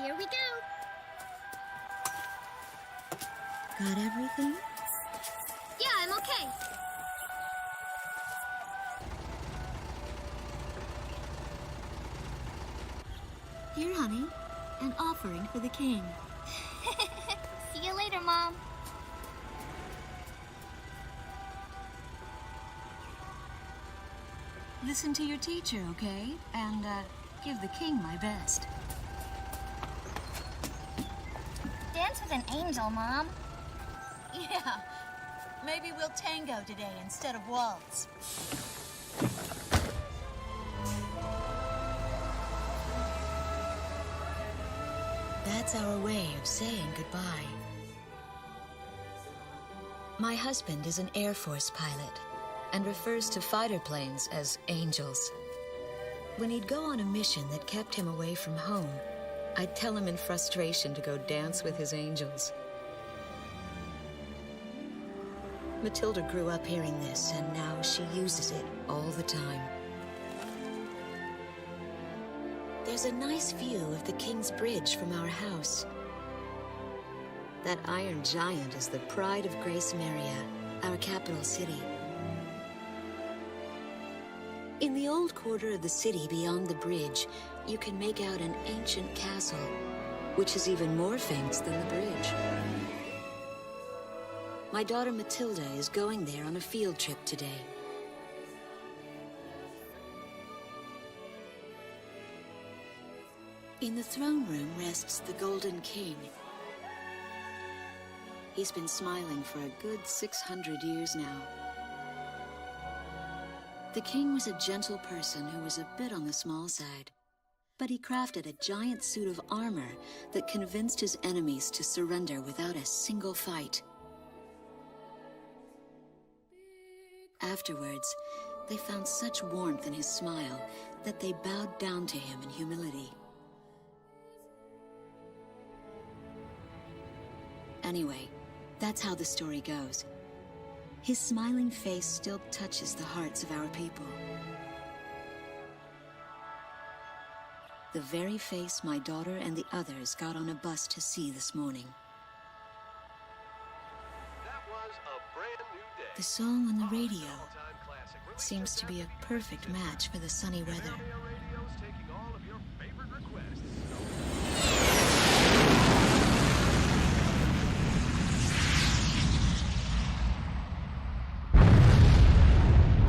Here we go. Got everything? Yeah, I'm okay. Here, honey. An offering for the king. See you later, Mom. Listen to your teacher, okay? And, give the king my best. Dance with an angel, Mom. Yeah. Maybe we'll tango today instead of waltz. That's our way of saying goodbye. My husband is an Air Force pilot and refers to fighter planes as angels. When he'd go on a mission that kept him away from home, I'd tell him in frustration to go dance with his angels. Matilda grew up hearing this, and now she uses it all the time. There's a nice view of the King's Bridge from our house. That iron giant is the pride of Grace Maria, our capital city. In the old quarter of the city beyond the bridge, you can make out an ancient castle, which is even more famous than the bridge. My daughter Matilda is going there on a field trip today. In the throne room rests the Golden King. He's been smiling for a good 600 years now. The king was a gentle person who was a bit on the small side, but he crafted a giant suit of armor that convinced his enemies to surrender without a single fight. Afterwards, they found such warmth in his smile that they bowed down to him in humility. Anyway, that's how the story goes. His smiling face still touches the hearts of our people. The very face my daughter and the others got on a bus to see this morning. That was a brand new day. The song on the radio seems to be a perfect match for the sunny weather. Area Radio's taking all of your favorite requests.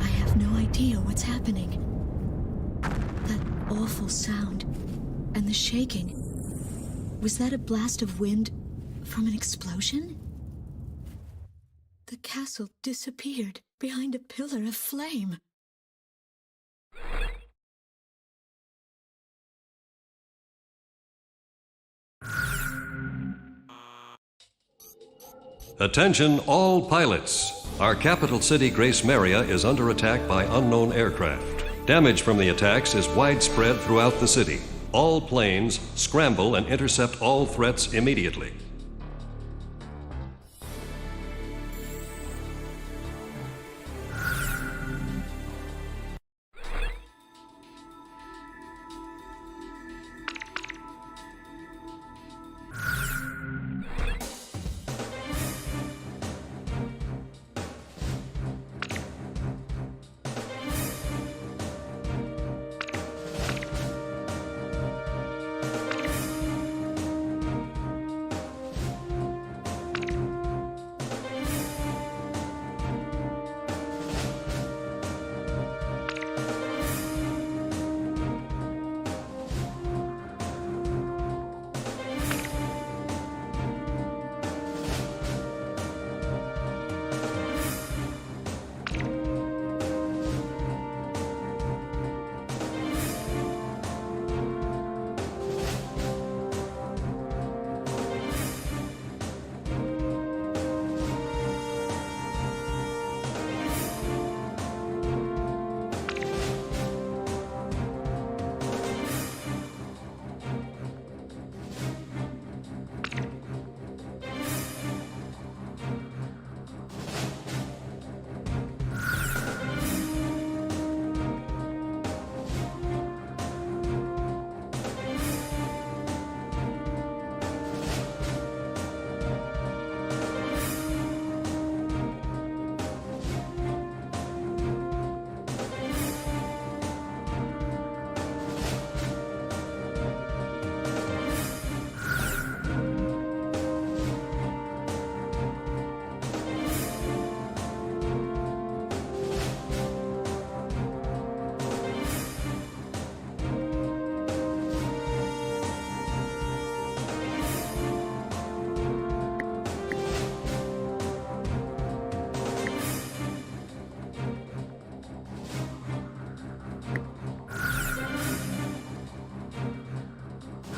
I have no idea what's happening. That awful sound and the shaking. Was that a blast of wind from an explosion? The castle disappeared behind a pillar of flame. Attention all pilots. Our capital city, Grace Maria, is under attack by unknown aircraft. Damage from the attacks is widespread throughout the city. All planes scramble and intercept all threats immediately.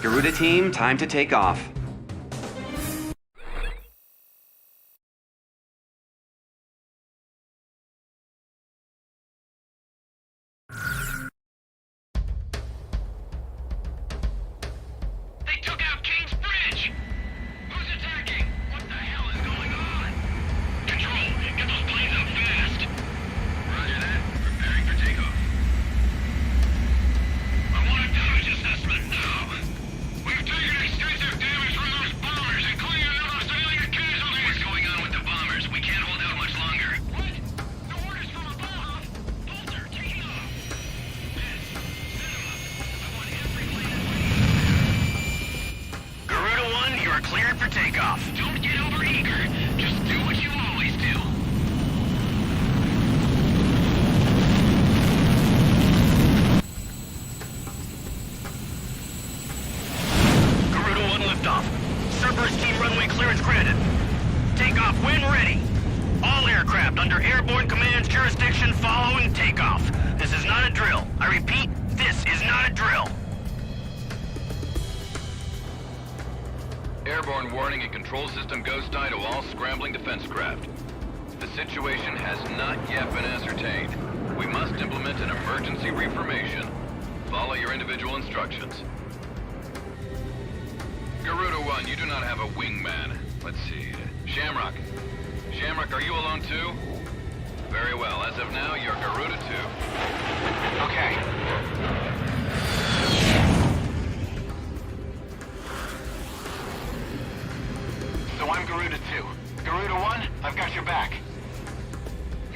Garuda team, time to take off. They took out King's Bridge! Who's attacking? What the hell is going on? Control, get those planes up fast. Roger that. Preparing for takeoff. I want a damage assessment now. We've taken extensive damage from those bombers, including a number of civilian casualties. What's going on with the bombers? We can't hold out much longer. What? The orders from above? Bolter, taking off. Yes, set them up. I want every plane Garuda 1, you are cleared for takeoff. Don't get overeager. Just do what you always do. Garuda 1 liftoff. Cerberus team runway clearance granted. Takeoff when ready. All aircraft under airborne command's jurisdiction following takeoff. This is not a drill. I repeat, this is not a drill. Airborne warning and control system ghost eye to all scrambling defense craft. The situation has not yet been ascertained. We must implement an emergency reformation. Follow your individual instructions. Garuda 1, you do not have a wingman. Let's see. Shamrock. Shamrock, are you alone too? Very well. As of now, you're Garuda 2. Okay. So I'm Garuda 2. Garuda 1, I've got your back.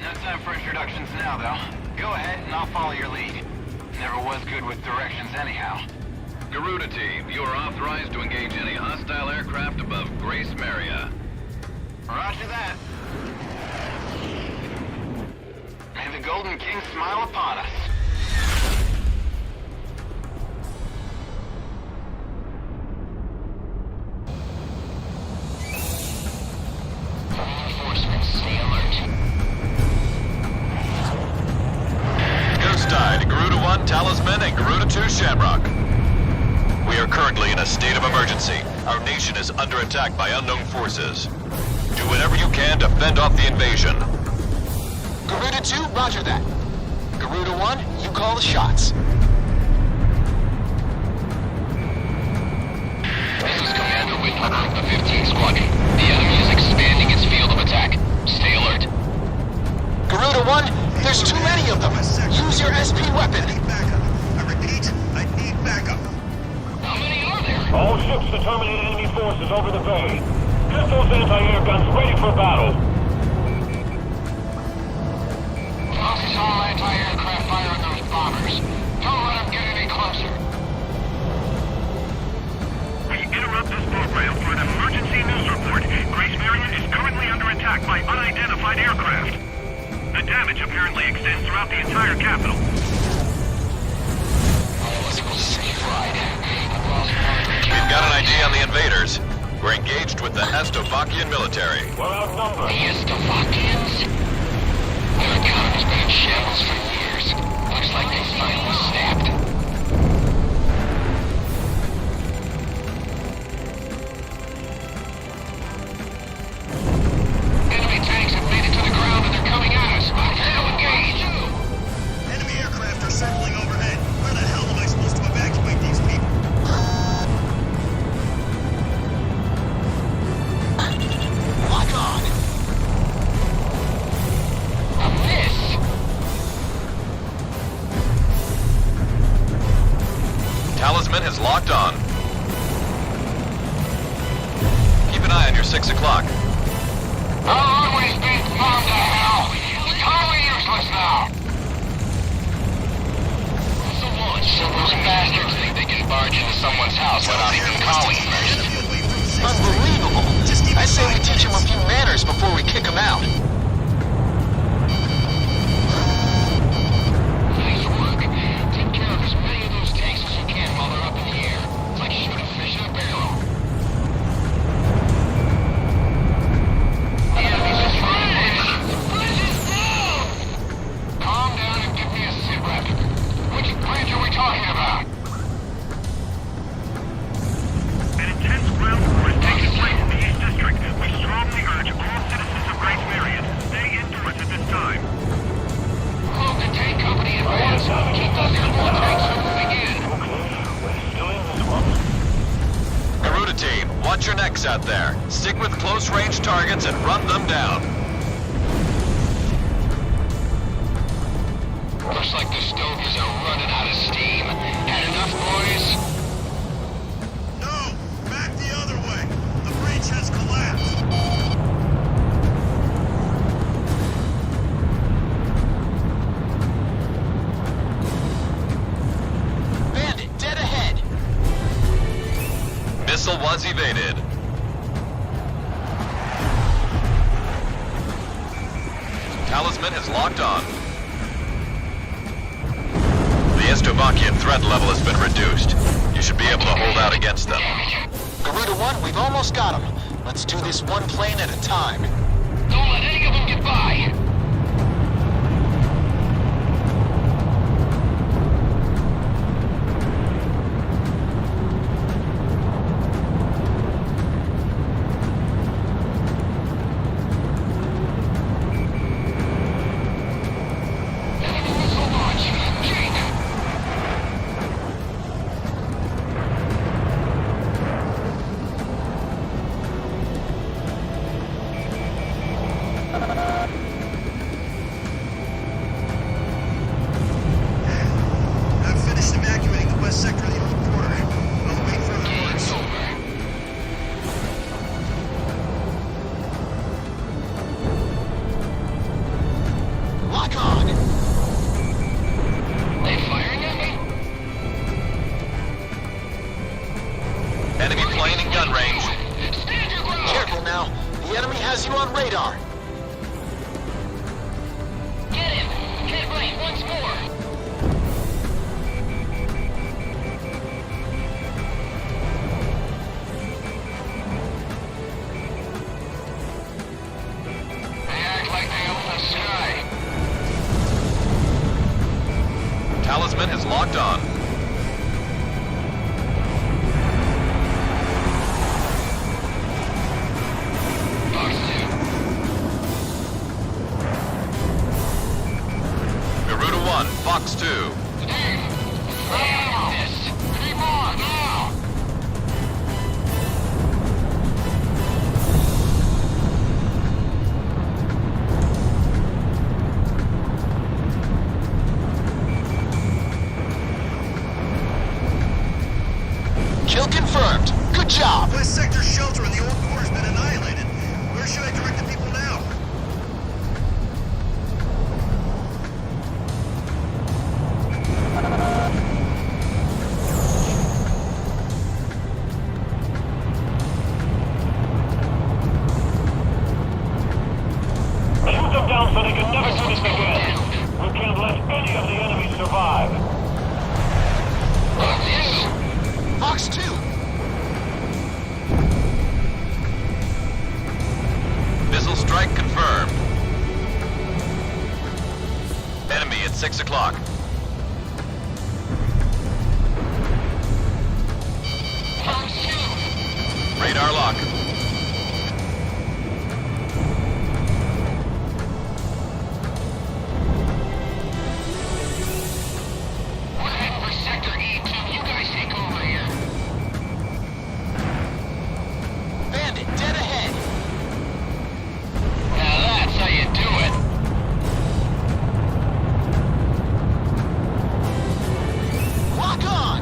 No time for introductions now, though. Go ahead and I'll follow your lead. Never was good with directions anyhow. Garuda team, you are authorized to engage any hostile aircraft above Grace Maria. Roger that. May the Golden King smile upon us. Reinforcements, stay alert. Ghost Eye to Garuda 1 Talisman and Garuda 2 Shamrock. We are currently in a state of emergency. Our nation is under attack by unknown forces. Do whatever you can to fend off the invasion. Garuda 2, roger that. Garuda 1, you call the shots. This is Commander Whitlock of the 15th Squadron. The enemy is expanding its field of attack. Stay alert. Garuda 1, there's too many of them. Use your SP weapon. I repeat, I need backup. How many are there? All ships to terminate enemy forces over the bay. Get those anti-air guns ready for battle. Focus all anti-aircraft fire on those bombers. Don't let them get any closer. We interrupt this program for an emergency news report. Grace Maria is currently under attack by unidentified aircraft. The damage apparently extends throughout the entire capital. Oh, let's go safe ride. We've got an idea on the invaders. We're engaged with the Estovakian military. We're outnumbered. The Estovakians? Their economy's been in shambles for years. Looks like they finally snapped. Enemy tanks have made it to the ground and they're coming at us. Now engage! Enemy aircraft are circling overhead. Where the hell am I supposed to evacuate these people? Lock on. A miss! Talisman has locked on. Keep an eye on your 6 o'clock. Our runway's being bombed to hell! It's totally useless now! What's the launch? So those bastards think they can barge into someone's house without even calling first. Unbelievable. I say we teach him a few manners before we kick him out. Nice work. Take care of as many of those tanks as you can while they're up in the air. It's like shooting fish in a barrel. The enemy's just running in. The bridge is down! Calm down and give me a sit rep. Which bridge are we talking about? Watch your necks out there. Stick with close-range targets and run them down. Looks like the Stogies are running out of steam. Had enough, boys? No! Back the other way! The breach has collapsed! Bandit, dead ahead! Missile was evaded. Talisman is locked on. The Estovakian threat level has been reduced. You should be able to hold out against them. Garuda 1, we've almost got him. Let's do this one plane at a time. Don't let any of them get by! Enemy missile launch! Jake! I've finished evacuating the west sector of the old quarter. I'll wait for the Game's orders. over. Lock on! They firing at me? Enemy plane in gun range. Stand your ground! Careful now. The enemy has you on radar. Get him! Hit right once more! They act like they own the sky. Talisman is locked on. Fox 2. Garuda 1, Fox 2. Steve! Now! This! Keep on, now! Kill confirmed. Good job. West sector shelter in the old quarter's been annihilated. Where should I direct the people now? Shoot them down so they can never do this again. We can't let any of the enemy survive. Fox 2. Missile strike confirmed. Enemy at 6 o'clock. Fox 2! Radar lock. We're heading for Sector E2. You guys take over here. Bandit, dead ahead. Now that's how you do it. Lock on.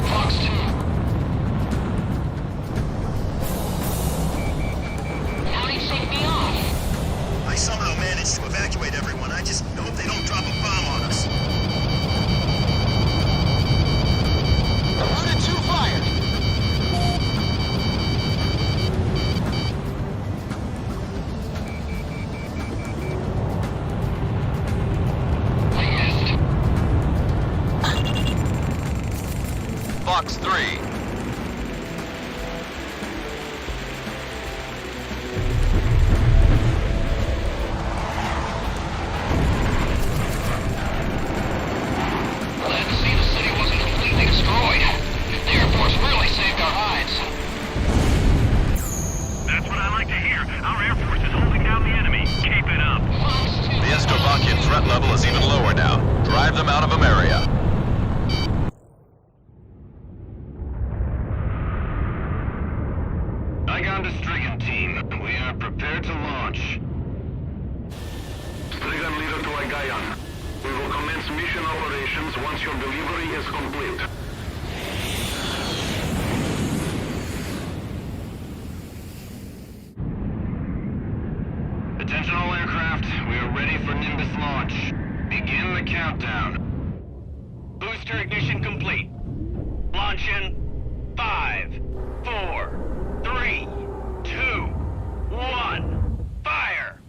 Fox 2. How do you shake me off? I somehow managed to evacuate everyone. I just hope they don't drop a bomb on us. Garuda 2 fired. I missed. Fox 3. Glad to see the city wasn't completely destroyed. The Air Force really saved our hides. That's what I like to hear. Our Air Force is holding down the enemy. Keep it prepare to launch. Strigan leader to Agayan. We will commence mission operations once your delivery is complete. Attention all aircraft, we are ready for Nimbus launch. Begin the countdown. Booster ignition complete. Launch in 5, 4, 3, 2, 1. Fire!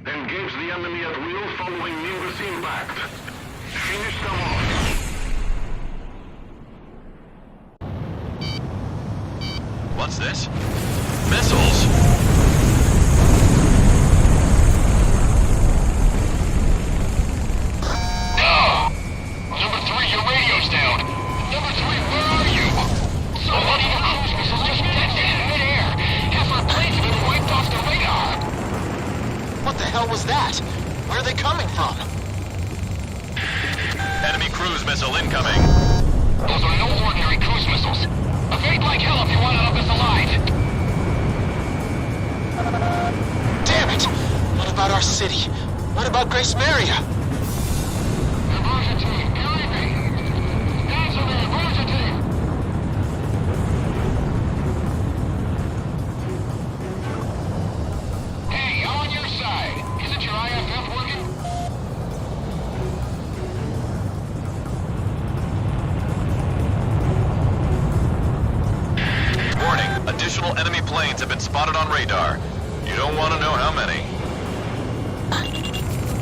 Engage the enemy at will following Nimbus impact. Finish them off. What's this? Missiles? No! Number 3, your radio's down. Number 3, where are you? Somebody in cruise missiles just detonated in midair. Half our planes have been wiped off the radar. What the hell was that? Where are they coming from? Enemy cruise missile incoming. Those are no ordinary cruise missiles. Evade like hell if you want out of this alive. Damn it! What about our city? What about Grace Maria? Diversion team, carry me. Answer me, diversion team. Hey, I'm on your side. Isn't your IFF working? Warning, additional enemy planes have been spotted on radar. You don't want to know how many.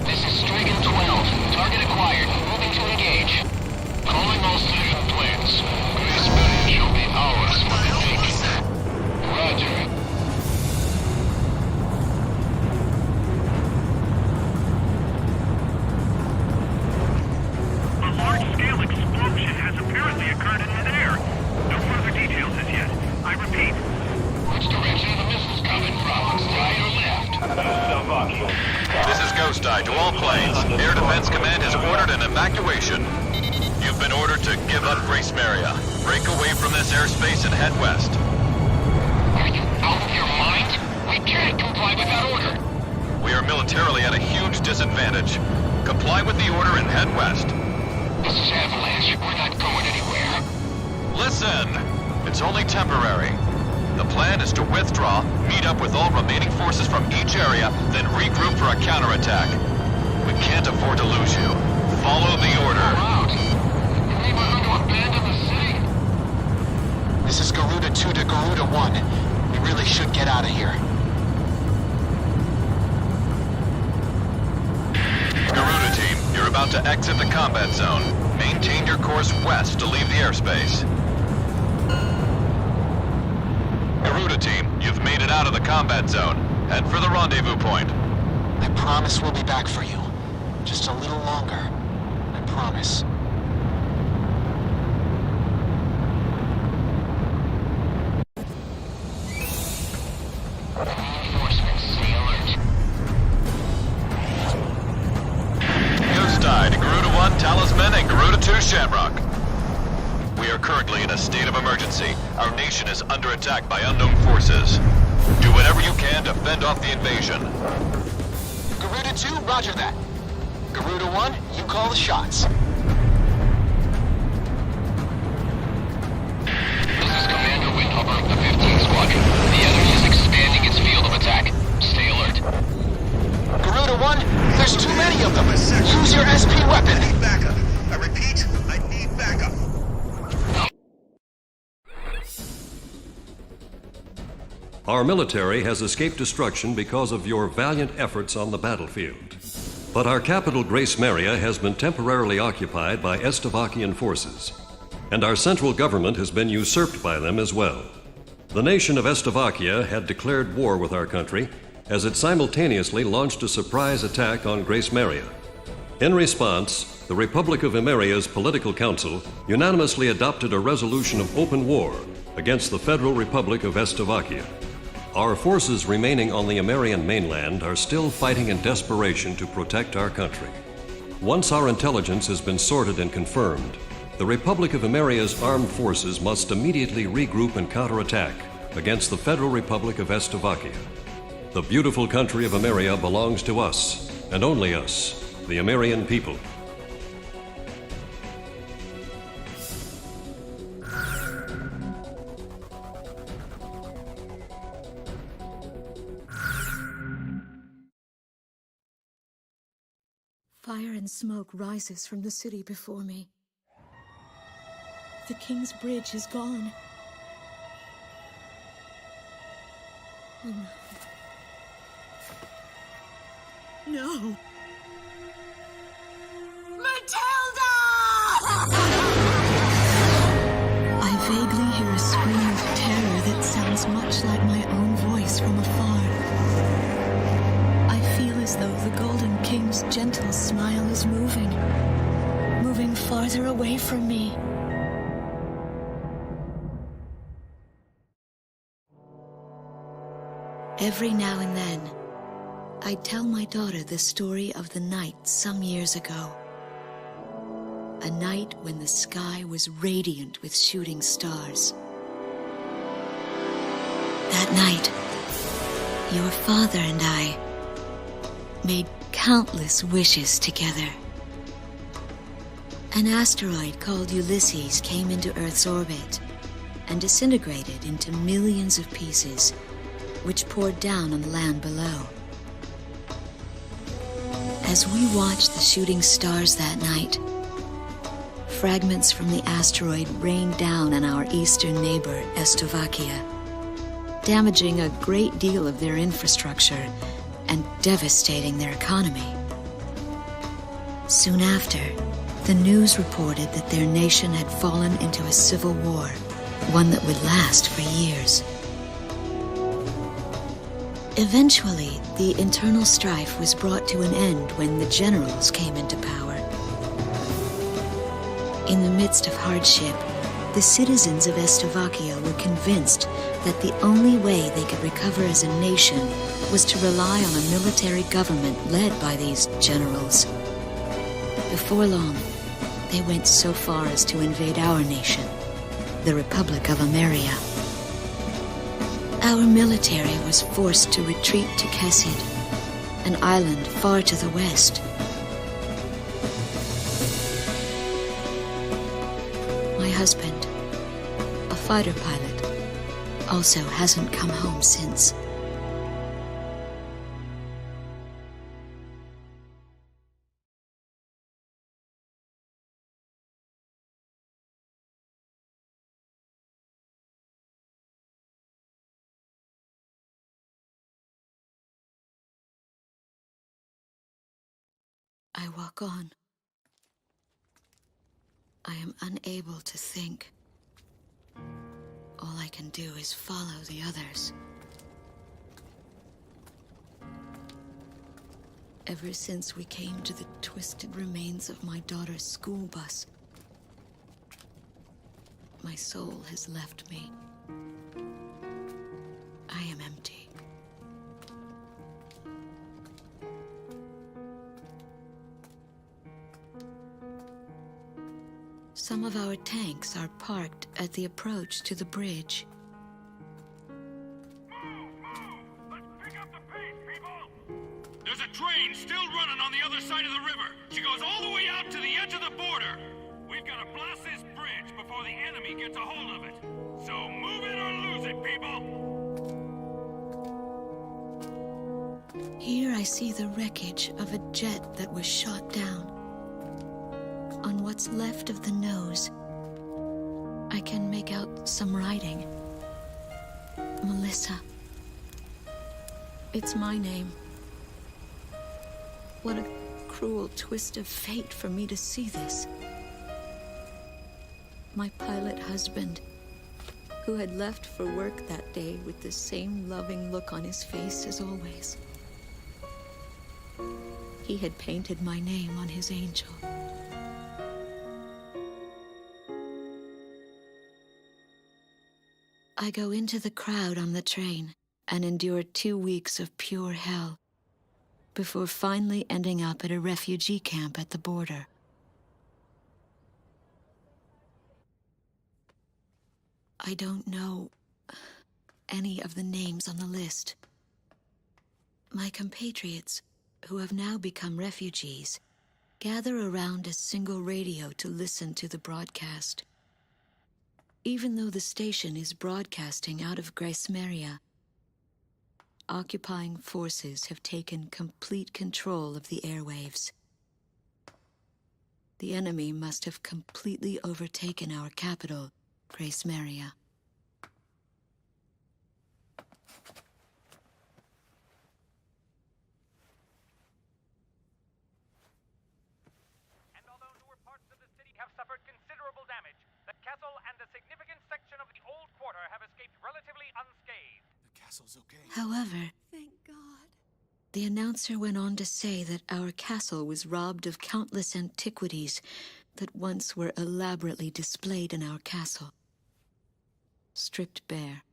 This is Strigan 12. Target acquired. Moving to engage. Calling all Strigan planes. Grace Maria shall be ours for the taking. Roger. A large-scale explosion has apparently occurred in midair. No further details as yet. I repeat. Which direction are the missiles coming from? Right or left? Slovakia. This is Ghost Eye to all planes. Air Defense Command has ordered an evacuation. You've been ordered to give up Grace Maria. Break away from this airspace and head west. Are you out of your mind? We can't comply with that order. We are militarily at a huge disadvantage. Comply with the order and head west. This is Avalanche. We're not going anywhere. Listen! It's only temporary. The plan is to withdraw, meet up with all remaining forces from each area, then regroup for a counterattack. We can't afford to lose you. Follow the order. Out. You're even going to abandon the city? This is Garuda 2 to Garuda 1. We really should get out of here. Garuda team, you're about to exit the combat zone. Maintain your course west to leave the airspace. Garuda team, you've made it out of the combat zone. Head for the rendezvous point. I promise we'll be back for you. Just a little longer. I promise. Reinforcements, stay alert. Ghost Eye to Garuda 1 Talisman and Garuda 2 Shamrock. We are currently in a state of emergency. Our nation is under attack by unknown forces. Do whatever you can to fend off the invasion. Garuda 2, roger that. Garuda 1, you call the shots. This is Commander Windhover of the 15th Squadron. The enemy is expanding its field of attack. Stay alert. Garuda 1, there's too many of them. Use your SP weapon. I need backup. I repeat, I need backup. Our military has escaped destruction because of your valiant efforts on the battlefield. But our capital, Grace Maria, has been temporarily occupied by Estavakian forces, and our central government has been usurped by them as well. The nation of Estavakia had declared war with our country as it simultaneously launched a surprise attack on Grace Maria. In response, the Republic of Emeria's Political Council unanimously adopted a resolution of open war against the Federal Republic of Estavakia. Our forces remaining on the Emerian mainland are still fighting in desperation to protect our country. Once our intelligence has been sorted and confirmed, the Republic of Ameria's armed forces must immediately regroup and counterattack against the Federal Republic of Estovakia. The beautiful country of Ameria belongs to us, and only us, the Amerian people. Fire and smoke rises from the city before me. The King's Bridge is gone. Oh no. No! Matilda! I vaguely hear a scream of terror that sounds much like my own voice from afar. I feel as though the Golden King's gentle smile is moving farther away from me. Every now and then, I tell my daughter the story of the night some years ago. A night when the sky was radiant with shooting stars. That night, your father and I made countless wishes together. An asteroid called Ulysses came into Earth's orbit and disintegrated into millions of pieces, which poured down on the land below. As we watched the shooting stars that night, fragments from the asteroid rained down on our eastern neighbor, Estovakia, damaging a great deal of their infrastructure and devastating their economy. Soon after, the news reported that their nation had fallen into a civil war, one that would last for years. Eventually, the internal strife was brought to an end when the generals came into power. In the midst of hardship, the citizens of Estovakia were convinced that the only way they could recover as a nation was to rely on a military government led by these generals. Before long, they went so far as to invade our nation, the Republic of Ameria. Our military was forced to retreat to Kesid, an island far to the west. My husband, a fighter pilot, also hasn't come home since. I walk on. I am unable to think. All I can do is follow the others. Ever since we came to the twisted remains of my daughter's school bus, my soul has left me. I am empty. Some of our tanks are parked at the approach to the bridge. Let's pick up the pace, people! There's a train still running on the other side of the river. She goes all the way out to the edge of the border. We've got to blast this bridge before the enemy gets a hold of it. So move it or lose it, people! Here I see the wreckage of a jet that was shot down. On what's left of the nose, I can make out some writing. Melissa. It's my name. What a cruel twist of fate for me to see this. My pilot husband, who had left for work that day with the same loving look on his face as always. He had painted my name on his angel. I go into the crowd on the train and endure 2 weeks of pure hell before finally ending up at a refugee camp at the border. I don't know any of the names on the list. My compatriots, who have now become refugees, gather around a single radio to listen to the broadcast. Even though the station is broadcasting out of Grace Maria, occupying forces have taken complete control of the airwaves. The enemy must have completely overtaken our capital, Grace Maria. And although newer parts of the city have suffered considerable damage, the castle and a significant section of the old quarter have escaped relatively unscathed. The castle's okay. However, Thank God. the announcer went on to say that our castle was robbed of countless antiquities that once were elaborately displayed in our castle. Stripped bare.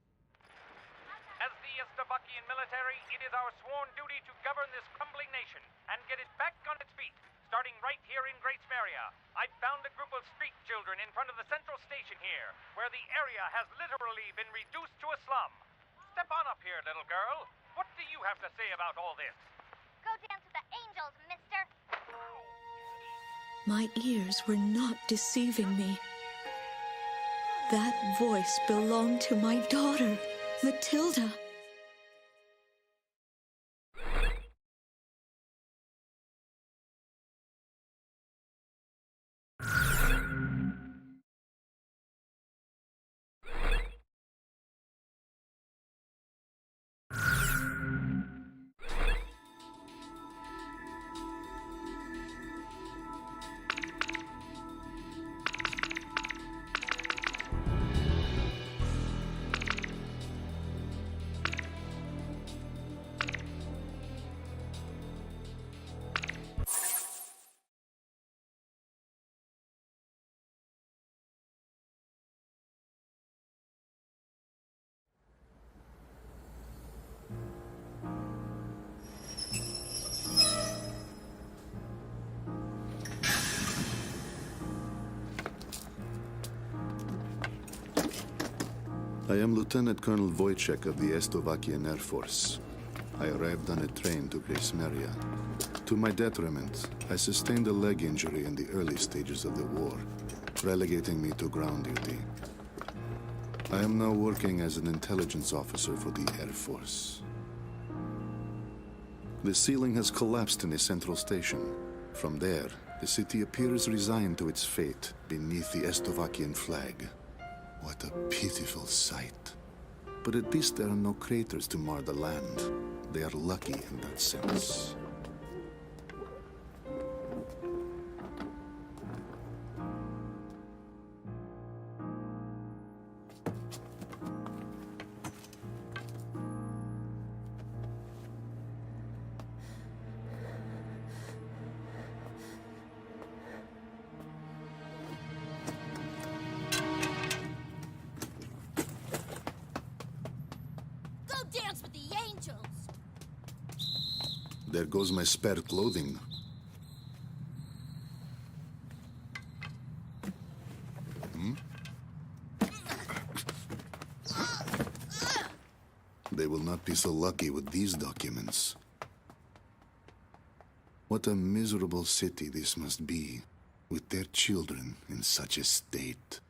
As the Estovakian military, it is our sworn duty to govern this crumbling nation and get it back on its feet, starting right here in Grace Maria. I found a group of street children in front of the central station here, where the area has literally been reduced to a slum. Step on up here, little girl. What do you have to say about all this? Go dance with the angels, mister. My ears were not deceiving me. That voice belonged to my daughter, Matilda. I am Lieutenant Colonel Wojciech of the Estovakian Air Force. I arrived on a train to Grace Maria. To my detriment, I sustained a leg injury in the early stages of the war, relegating me to ground duty. I am now working as an intelligence officer for the Air Force. The ceiling has collapsed in the central station. From there, the city appears resigned to its fate beneath the Estovakian flag. What a pitiful sight. But at least there are no craters to mar the land. They are lucky in that sense. Go dance with the angels. There goes my spare clothing. They will not be so lucky with these documents. What a miserable city this must be, with their children in such a state.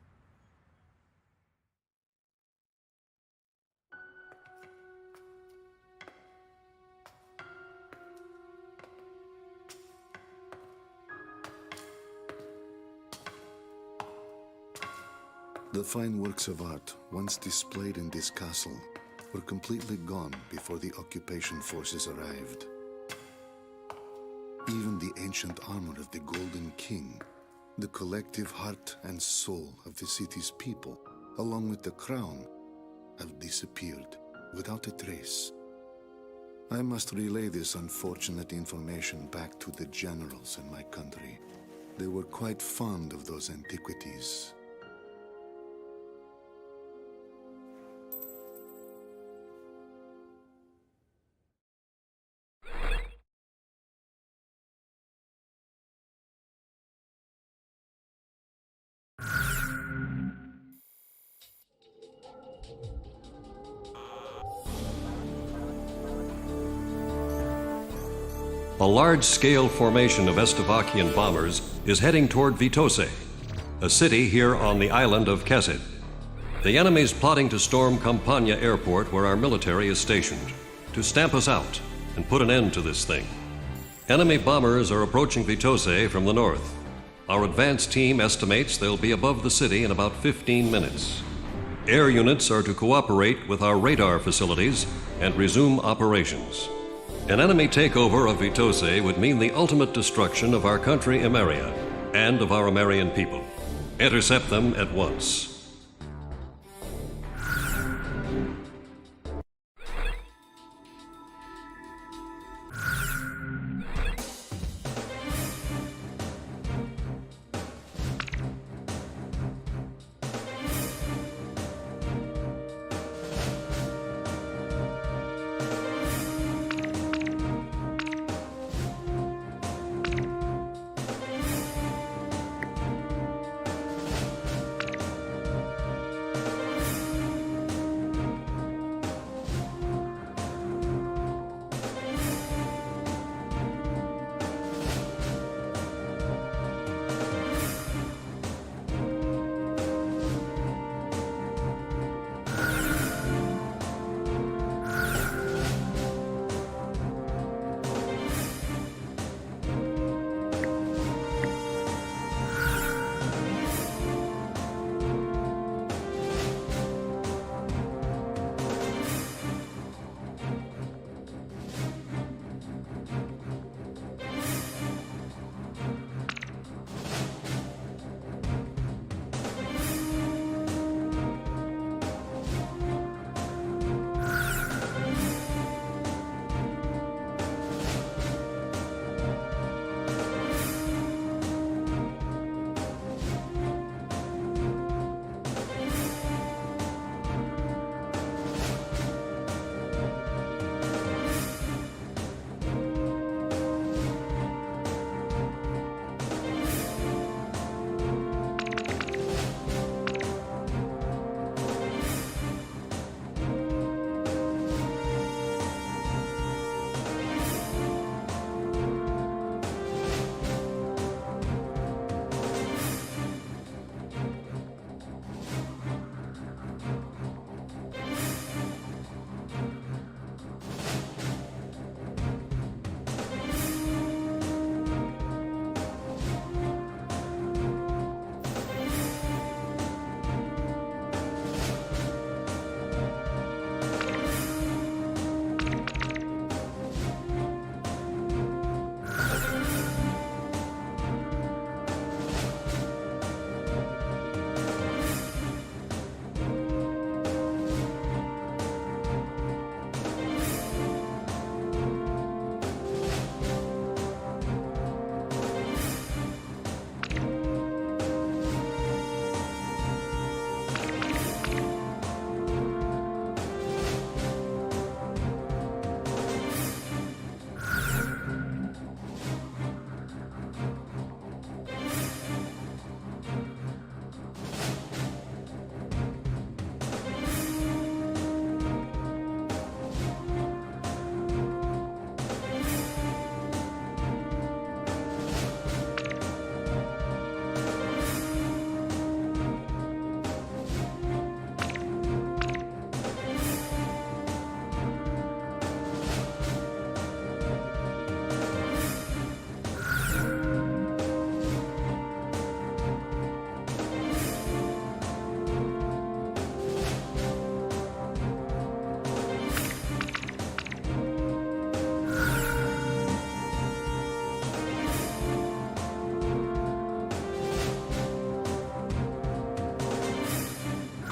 The fine works of art, once displayed in this castle, were completely gone before the occupation forces arrived. Even the ancient armor of the Golden King, the collective heart and soul of the city's people, along with the crown, have disappeared without a trace. I must relay this unfortunate information back to the generals in my country. They were quite fond of those antiquities. A large-scale formation of Estevakian bombers is heading toward Vitose, a city here on the island of Kesed. The enemy's plotting to storm Campania Airport, where our military is stationed, to stamp us out and put an end to this thing. Enemy bombers are approaching Vitose from the north. Our advance team estimates they'll be above the city in about 15 minutes. Air units are to cooperate with our radar facilities and resume operations. An enemy takeover of Vitose would mean the ultimate destruction of our country Emeria and of our Emerian people. Intercept them at once.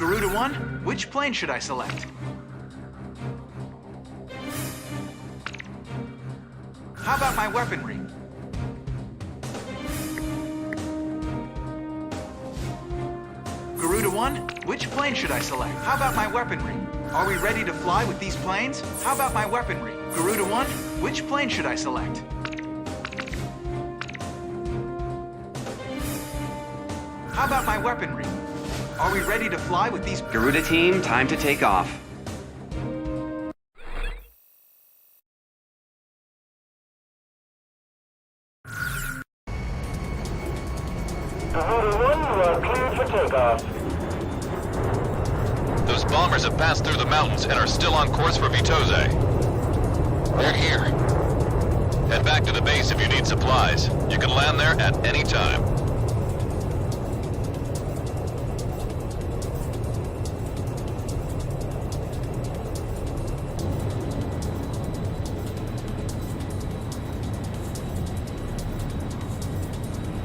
Garuda 1, which plane should I select? How about my weaponry? Garuda 1, which plane should I select? How about my weaponry? Are we ready to fly with these planes? How about my weaponry? Garuda 1, which plane should I select? How about my weaponry? Are we ready to fly with these... Garuda team, time to take off. Garuda 1, you are cleared for takeoff. Those bombers have passed through the mountains and are still on course for Vitose. They're here. Head back to the base if you need supplies. You can land there at any time.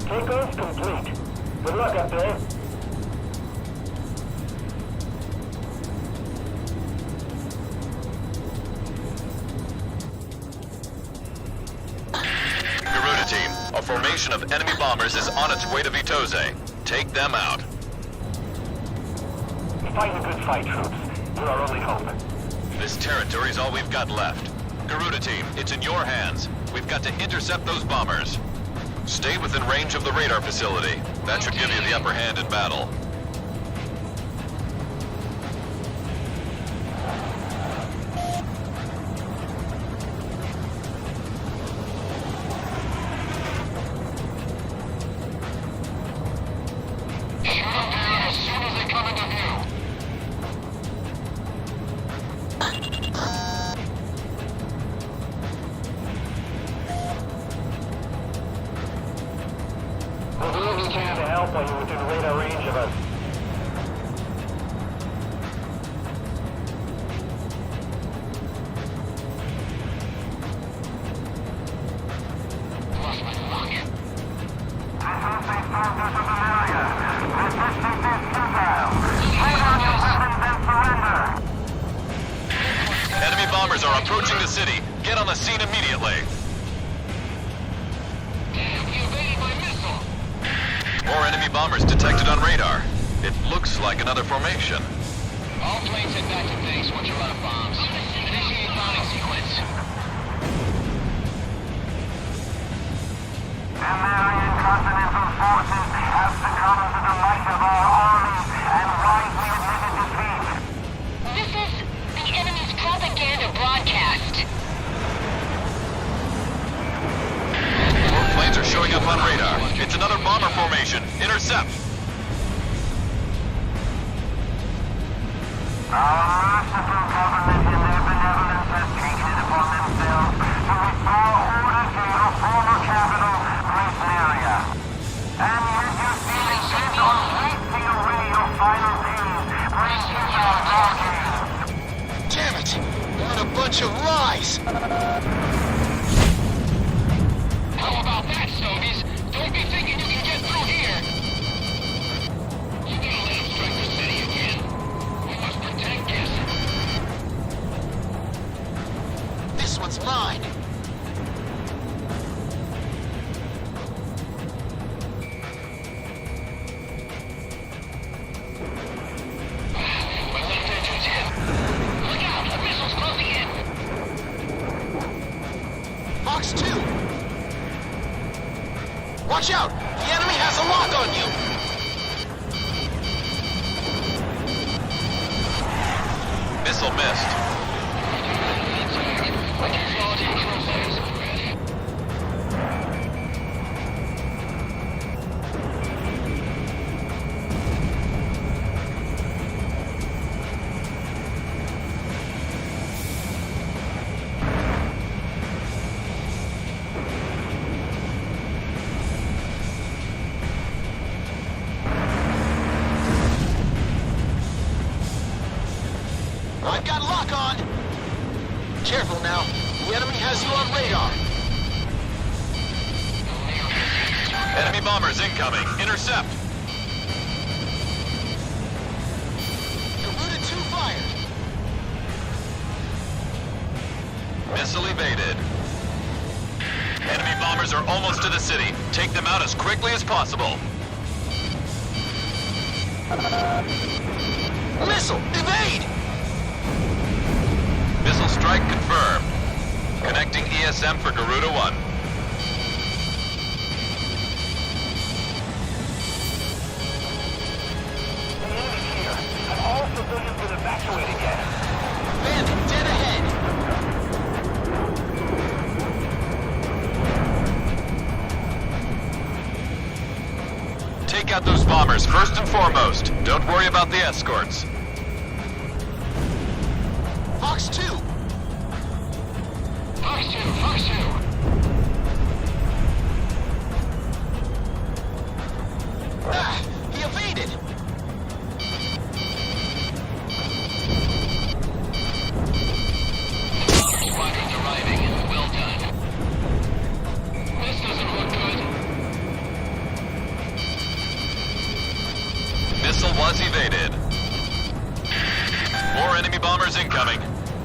Takeoff complete. Good luck up there. Garuda team, a formation of enemy bombers is on its way to Vitose. Take them out. Fight a good fight, troops. You're our only hope. This territory's all we've got left. Garuda team, it's in your hands. We've got to intercept those bombers. Stay within range of the radar facility. That should give you the upper hand in battle. Shoot them down as soon as they come into view. We'll do what we can to help while you're within radar range of us. Lost my luck. Enemy bombers are approaching the city. Get on the scene immediately. Damn, he evaded my missile. More enemy bombers detected on radar. It looks like another formation. All planes head back to base once you're out of bombs. Initiate bombing sequence. American Continental Forces have succumbed to the might of our armies and widely admitted defeat. This is the enemy's propaganda broadcast. More planes are showing up on radar. It's another bomber formation. Intercept. Our merciful government in their benevolence has taken it upon themselves to restore order to your former capital, Great Maria. And yet you seem intent on wasting away your final days, breaking your bargains. Damn it! What a bunch of lies! How about that, Stogies? Don't be thinking you can get through here. You gonna let him strike the city again? We must protect this. This one's mine! My left engine's hit. Look out! A missile's closing in. Fox 2! Watch out! The enemy has a lock on you! Missile missed. I've got lock on! Careful now. The enemy has you on radar. Enemy bombers incoming. Intercept. Garuda 2 fired. Missile evaded. Enemy bombers are almost to the city. Take them out as quickly as possible. Missile! Evade! Missile strike confirmed. Connecting ESM for Garuda 1. The enemy's here, and all civilians will evacuate again. Bandit, dead ahead! Take out those bombers first and foremost. Don't worry about the escorts. Fox 2! Fox 2, Fox 2. Ah! He evaded! Squadron's arriving. Well done. This doesn't look good. Missile was evaded. More enemy bombers incoming.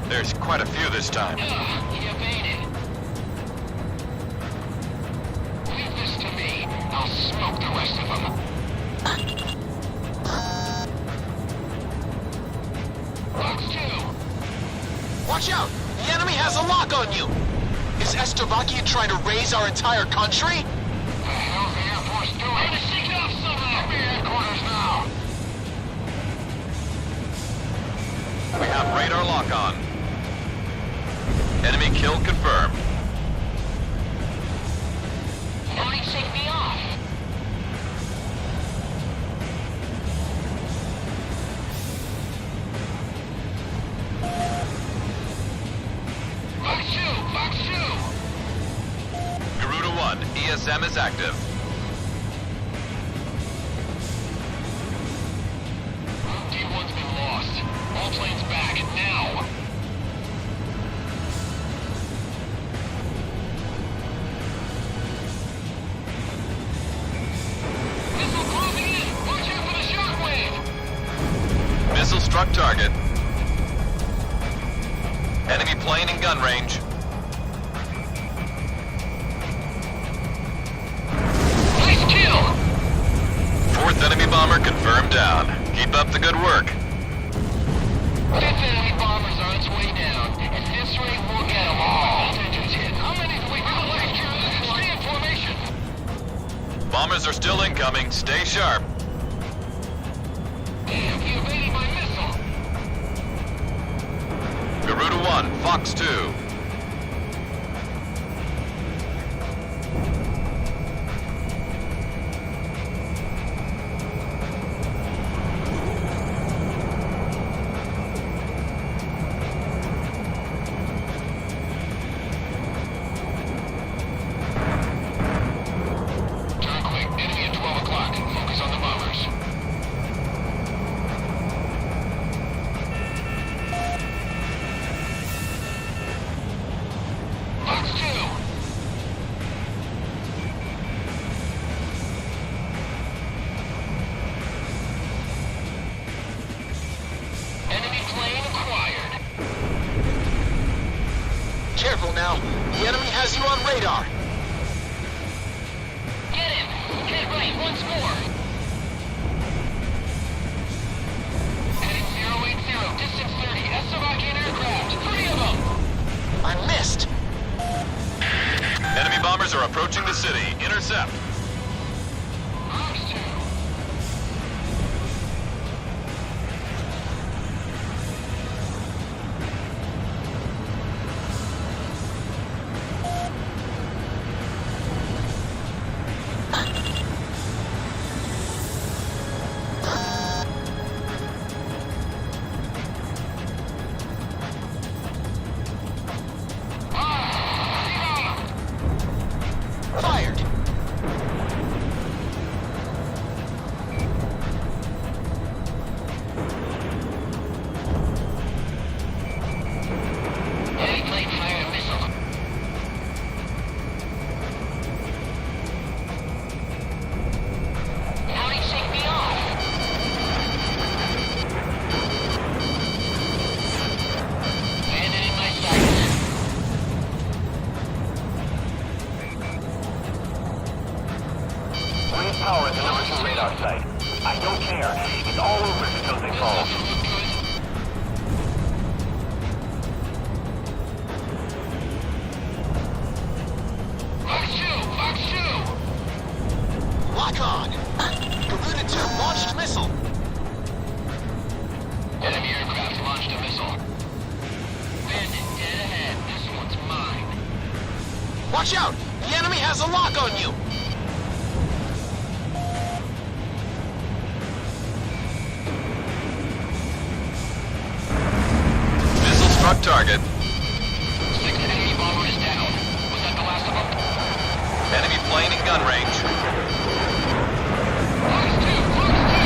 There's quite a few this time. He evaded. Leave this to me. I'll smoke the rest of them. Fox 2. Watch out! The enemy has a lock on you! Is Estovakia trying to raise our entire country? The hell's the Air Force doing? I'm gonna shake it off somehow. Be headquarters now. We have radar lock on. Enemy kill confirmed. Why shake me off? Fox 2, Fox 2. Garuda 1, ESM is active. D1's been lost. All planes back, now! Missile closing in! Watch out for the shockwave! Missile struck target. Enemy plane in gun range. Nice kill! Fourth enemy bomber confirmed down. Keep up the good work. Fifth enemy bomber's on its way down. At this rate, we'll get them all. Engines hit. How many do we got left? Stay in formation. Bombers are still incoming. Stay sharp. Damn, he evaded my missile. Garuda 1, Fox 2. Turn quick. Enemy at 12 o'clock. Focus on the bombers. Fox 2. Enemy plane acquired. Careful now. The enemy has you on radar. Get him! Hit right once more! Heading 080, distance 30, Estovakian aircraft. 3 of them! I missed. Enemy bombers are approaching the city. Intercept. Fox 2. Fired. Enemy plane fired a missile. Why shake me off? Landed in my sights. Bring power at the number 2 radar site. I don't care. It's all over until they fall. Fox 2, Fox 2. Lock on. Garuda 2 launched missile. Enemy aircraft launched a missile. Bandit dead ahead. This one's mine. Watch out! The enemy has a lock on you! target. 6 enemy bombers down. Was that the last of them? Enemy plane in gun range. Close 2! Close 2!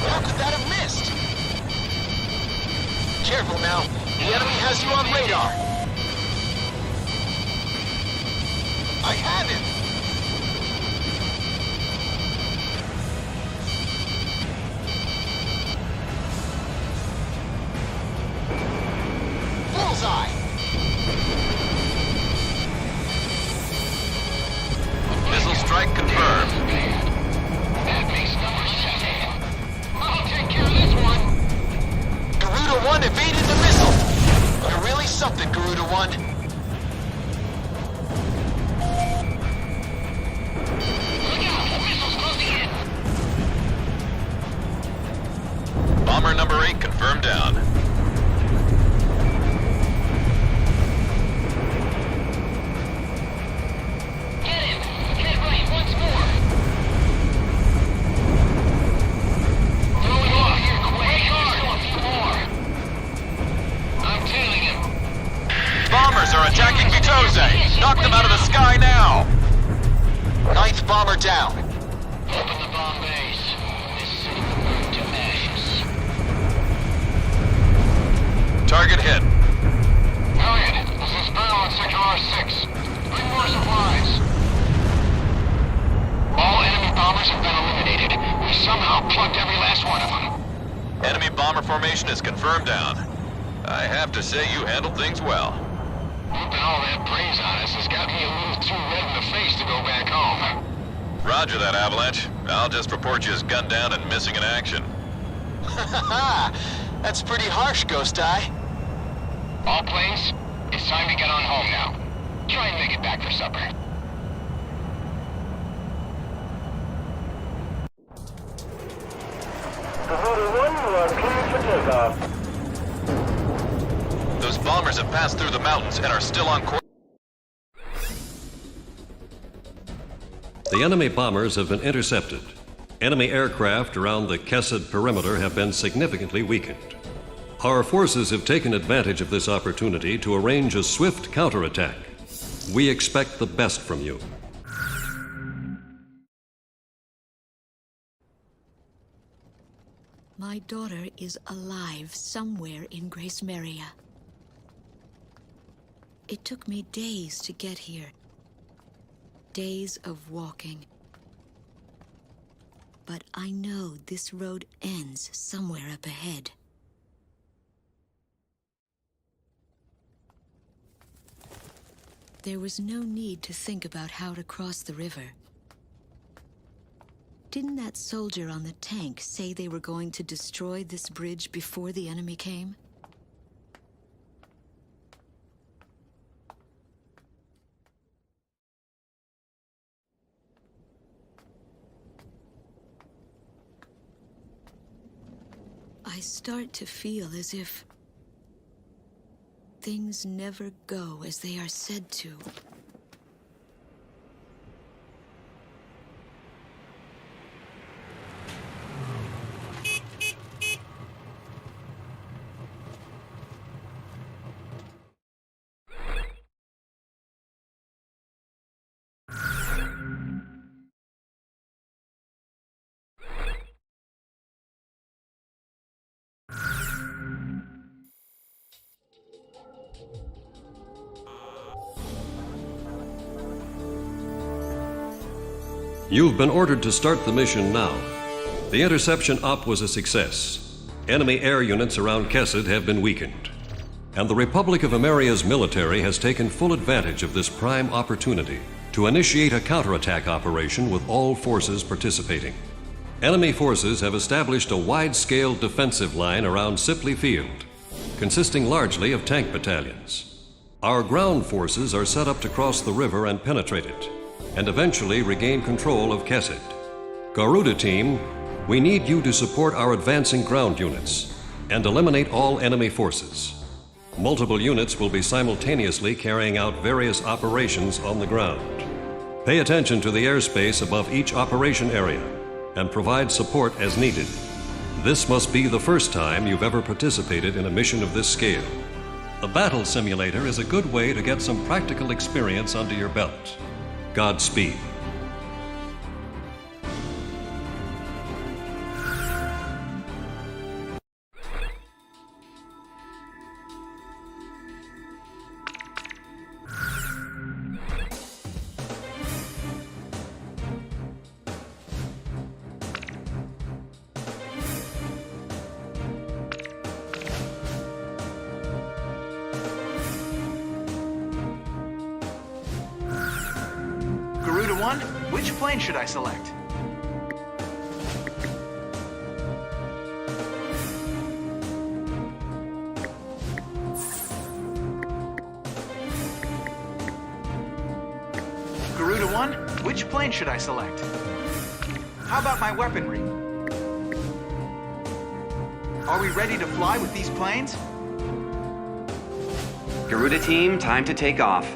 How could that have missed? Careful now. The enemy has you on radar. I have him! Bullseye! Missile strike confirmed. That makes number 7. I'll take care of this one. Garuda 1 evaded the missile! You're really something, Garuda 1. Bomber number 8 confirmed down. Get him! Get right once more! Throwing off here, quick! Still a few more! I'm tailing him! Bombers are attacking Vitose! Knock them out of the sky now! 9th bomber down. Open the bomb base. This city will burn to ashes. Target hit. Elliot, this is Bell on Sector R6. Bring more supplies. All enemy bombers have been eliminated. We somehow plugged every last one of them. Enemy bomber formation is confirmed down. I have to say you handled things well. Whooping all that praise on us has got me a little too red in the face to go back home. Roger that, Avalanche. I'll just report you as gunned down and missing in action. That's pretty harsh, Ghost Eye. All planes, it's time to get on home now. Try and make it back for supper. Those bombers have passed through the mountains and are still on course. The enemy bombers have been intercepted. Enemy aircraft around the Kesed perimeter have been significantly weakened. Our forces have taken advantage of this opportunity to arrange a swift counterattack. We expect the best from you. My daughter is alive somewhere in Grace Maria. It took me days to get here. Days of walking. But I know this road ends somewhere up ahead. There was no need to think about how to cross the river. Didn't that soldier on the tank say they were going to destroy this bridge before the enemy came? I start to feel as if things never go as they are said to. You've been ordered to start the mission now. The interception op was a success. Enemy air units around Kesed have been weakened. And the Republic of Ameria's military has taken full advantage of this prime opportunity to initiate a counterattack operation with all forces participating. Enemy forces have established a wide-scale defensive line around Sipley Field, consisting largely of tank battalions. Our ground forces are set up to cross the river and penetrate it, and eventually regain control of Kesed. Garuda Team, we need you to support our advancing ground units and eliminate all enemy forces. Multiple units will be simultaneously carrying out various operations on the ground. Pay attention to the airspace above each operation area and provide support as needed. This must be the first time you've ever participated in a mission of this scale. The Battle Simulator is a good way to get some practical experience under your belt. Godspeed. Garuda 1, which plane should I select? Garuda 1, which plane should I select? How about my weaponry? Are we ready to fly with these planes? Garuda team, time to take off.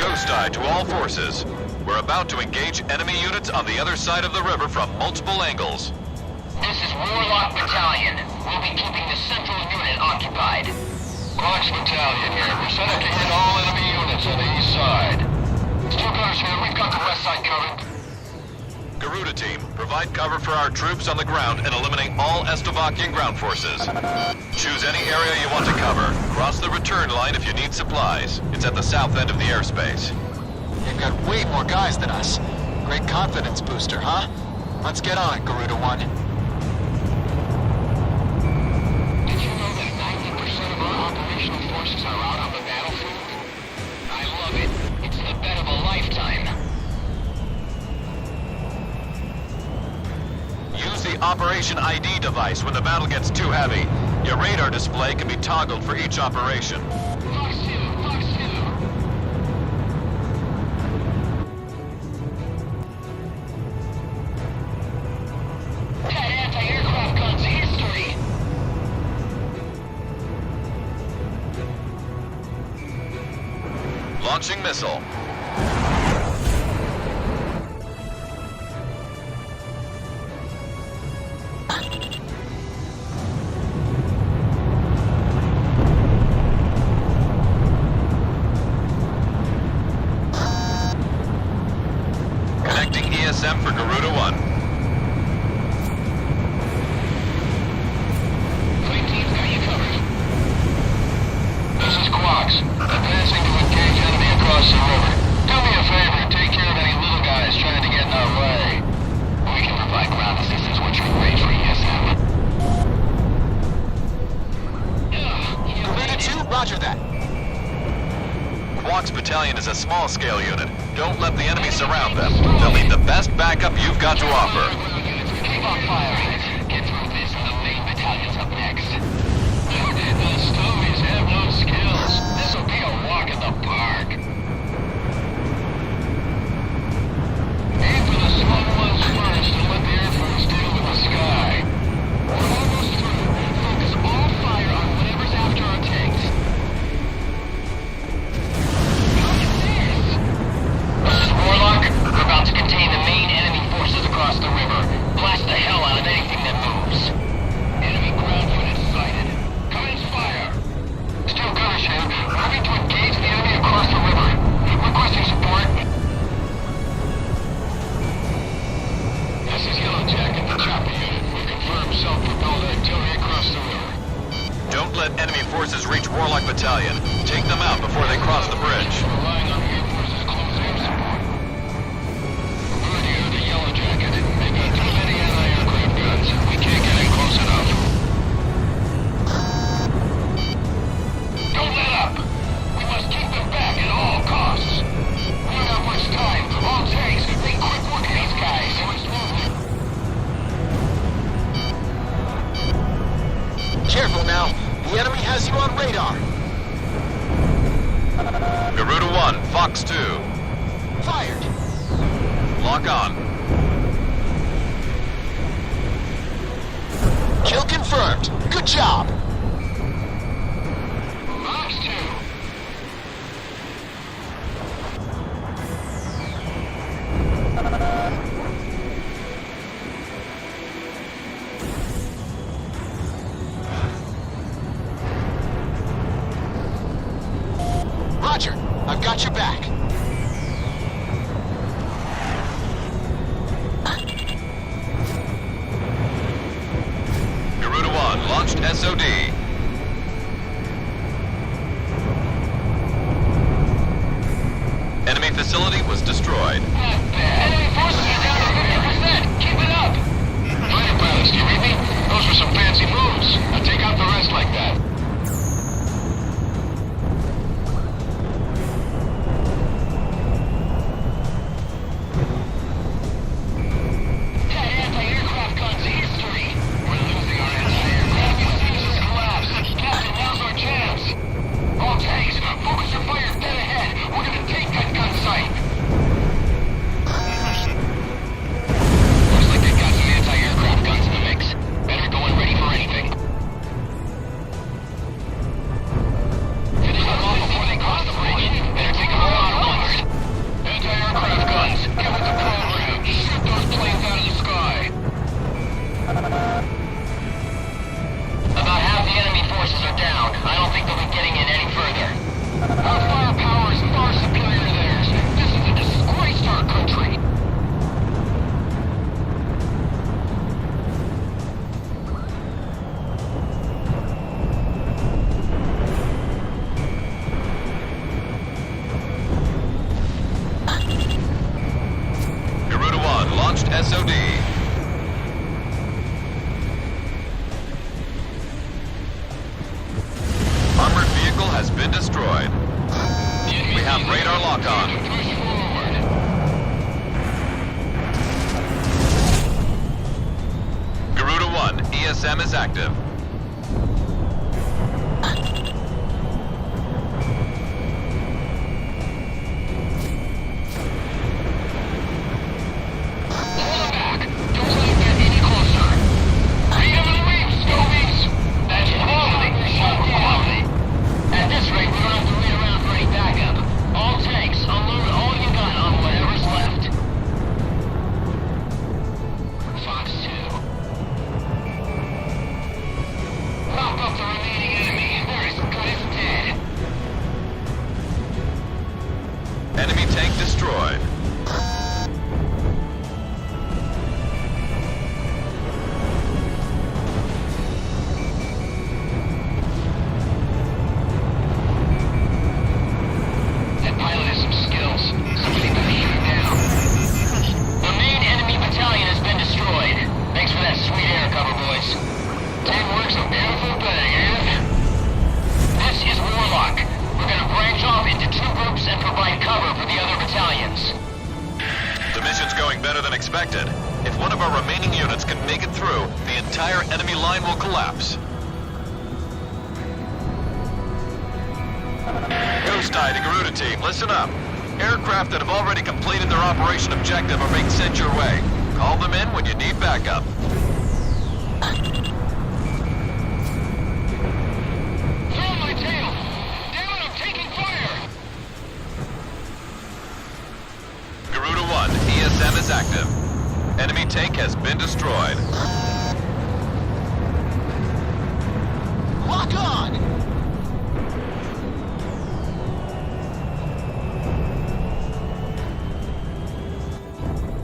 Ghost Eye to all forces. We're about to engage enemy units on the other side of the river from multiple angles. This is Warlock Battalion. We'll be keeping the central unit occupied. Quax Battalion here. We're set up to hit all enemy units on the east side. Steel Gunners here. We've got the west side covered. Garuda team, provide cover for our troops on the ground and eliminate all Estovakian ground forces. Choose any area you want to cover. Cross the return line if you need supplies. It's at the south end of the airspace. You've got way more guys than us. Great confidence booster, huh? Let's get on it, Garuda 1. Did you know that 90% of our operational forces are out on the battlefield? I love it. It's the bet of a lifetime. Use the Operation ID device when the battle gets too heavy. Your radar display can be toggled for each operation. Fox 2, Fox 2. That anti-aircraft gun's history. Launching missile. Connecting ESM for Garuda 1. Fleet team's got you covered. This is Quax. Advancing to engage enemy across the river. Do me a favor and take care of any little guys trying to get in our way. We can provide ground assistance once you're in range for ESM. Garuda 2, roger that. Quax Battalion is a small-scale unit. Don't let the enemy surround them. They'll need the best backup you've got to offer. Keep on firing. Get through this and the main battalion's up next. Those stovies have no skills. This'll be a walk in the park. Aim for the small ones first and let the Air Force deal with the sky. We're almost through. Focus all fire on whatever's after our tanks. This is Warlock. We're about to contain the main enemy forces across the river. Blast the hell out of anything that moves. Enemy ground units sighted. Commence fire. Steel Gunners here. Moving to engage the enemy across the river. Requesting support. This is Yellow Jacket, the chopper unit. We confirm self-propelled artillery across the river. Don't let enemy forces reach Warlock Battalion. Take them out before they cross the bridge. Relying on Air Force's close air support. Good here, the Yellow Jacket. They've got too many anti-aircraft guns. We can't get in close enough. Don't let up. We must keep them back at all costs. We don't have much time. All tanks, make quick work of these guys. Careful now. The enemy has you on radar. Garuda 1, Fox 2. Fired. Lock on. Kill confirmed. Good job. I've got your back. Garuda 1 launched SOD. Enemy facility was destroyed. Enemy forces are down to 50%. Keep it up. Fighter pilots, do you read me? Those were some fancy moves. Now take out the rest like that. That anti-aircraft gun's history. We're losing our anti-aircraft. These things collapse. Captain, now's our chance. All tanks, focus your fire dead ahead. We're gonna take that gun site. Looks like they've got some anti-aircraft guns in the mix. Better go in ready for anything. Finish them off before they cross the bridge. Better take them all out once. Anti-aircraft guns, get with the program. Shoot those planes out of the sky. About half the enemy forces are down. I don't think they'll be getting in any further. Our firepower is far superior to theirs. This is a disgrace to our country. Garuda 1 launched SOD. Armored vehicle has been destroyed. We have radar lock on. Push forward. Garuda 1, ESM is active. Pull them back. Don't let them get any closer. Read them in the wings, Scobies. That's quality. Quality. At this rate, we don't have to wait around for any backup. All tanks, unload all you got on whatever's left. Fox 2. Mop up the remaining enemy. They're as good as dead. Enemy tank destroyed. That pilot has some skills. Somebody better shoot him down. The main enemy battalion has been destroyed. Thanks for that sweet air cover, boys. Teamwork's a beautiful thing, ain't it? This is Warlock. We're gonna branch off into two groups and provide cover for the other battalions. The mission's going better than expected. If one of our remaining units can make it through, the entire enemy line will collapse. Ghost Eye to Garuda team, listen up. Aircraft that have already completed their operation objective are being sent your way. Call them in when you need backup. Throw my tail! Damn it, I'm taking fire! Garuda 1, ESM is active. Enemy tank has been destroyed. Lock on!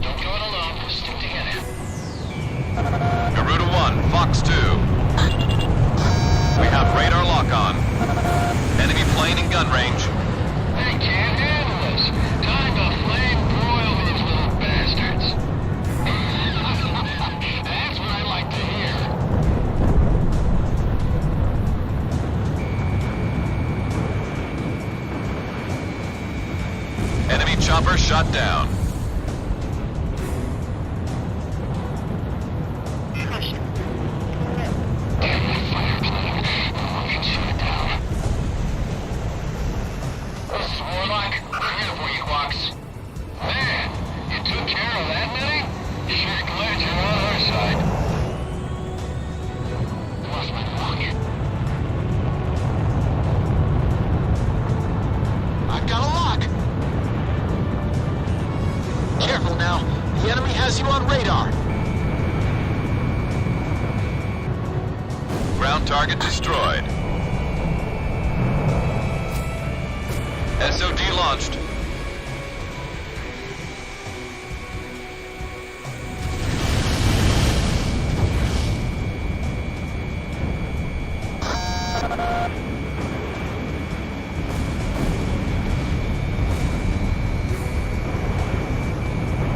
Don't go it alone. Stick together. Garuda 1, Fox 2. We have radar lock on. Enemy plane in gun range. They can't handle us. Time to flame broil these little bastards. That's what I like to hear. Enemy chopper shot down. Damn that fire plane. We can shoot it down. This is Warlock. We're here for you, Quox. Man, you took care of that many? Sure glad you're on our side. Lost my lock. I've got a lock. Careful now. The enemy has you on radar. Ground target destroyed. SOD launched.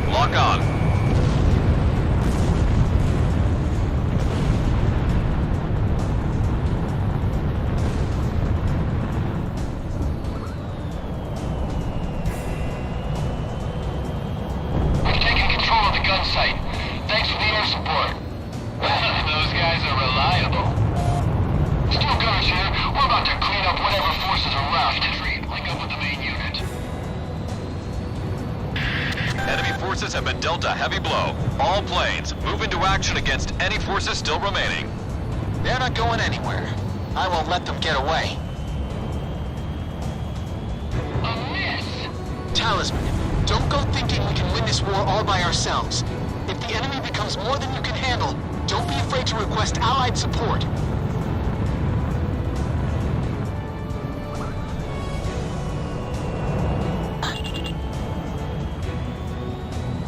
Lock on. We've taken control of the gun site. Thanks for the air support. Those guys are reliable. Steel gunners here. We're about to clean up whatever forces are left. Link up with the main unit. Enemy forces have been dealt a heavy blow. All planes, move into action against any forces still remaining. They're not going anywhere. I won't let them get away. A miss! Talisman, don't go thinking we can win this war all by ourselves. If the enemy becomes more than you can handle, don't be afraid to request allied support.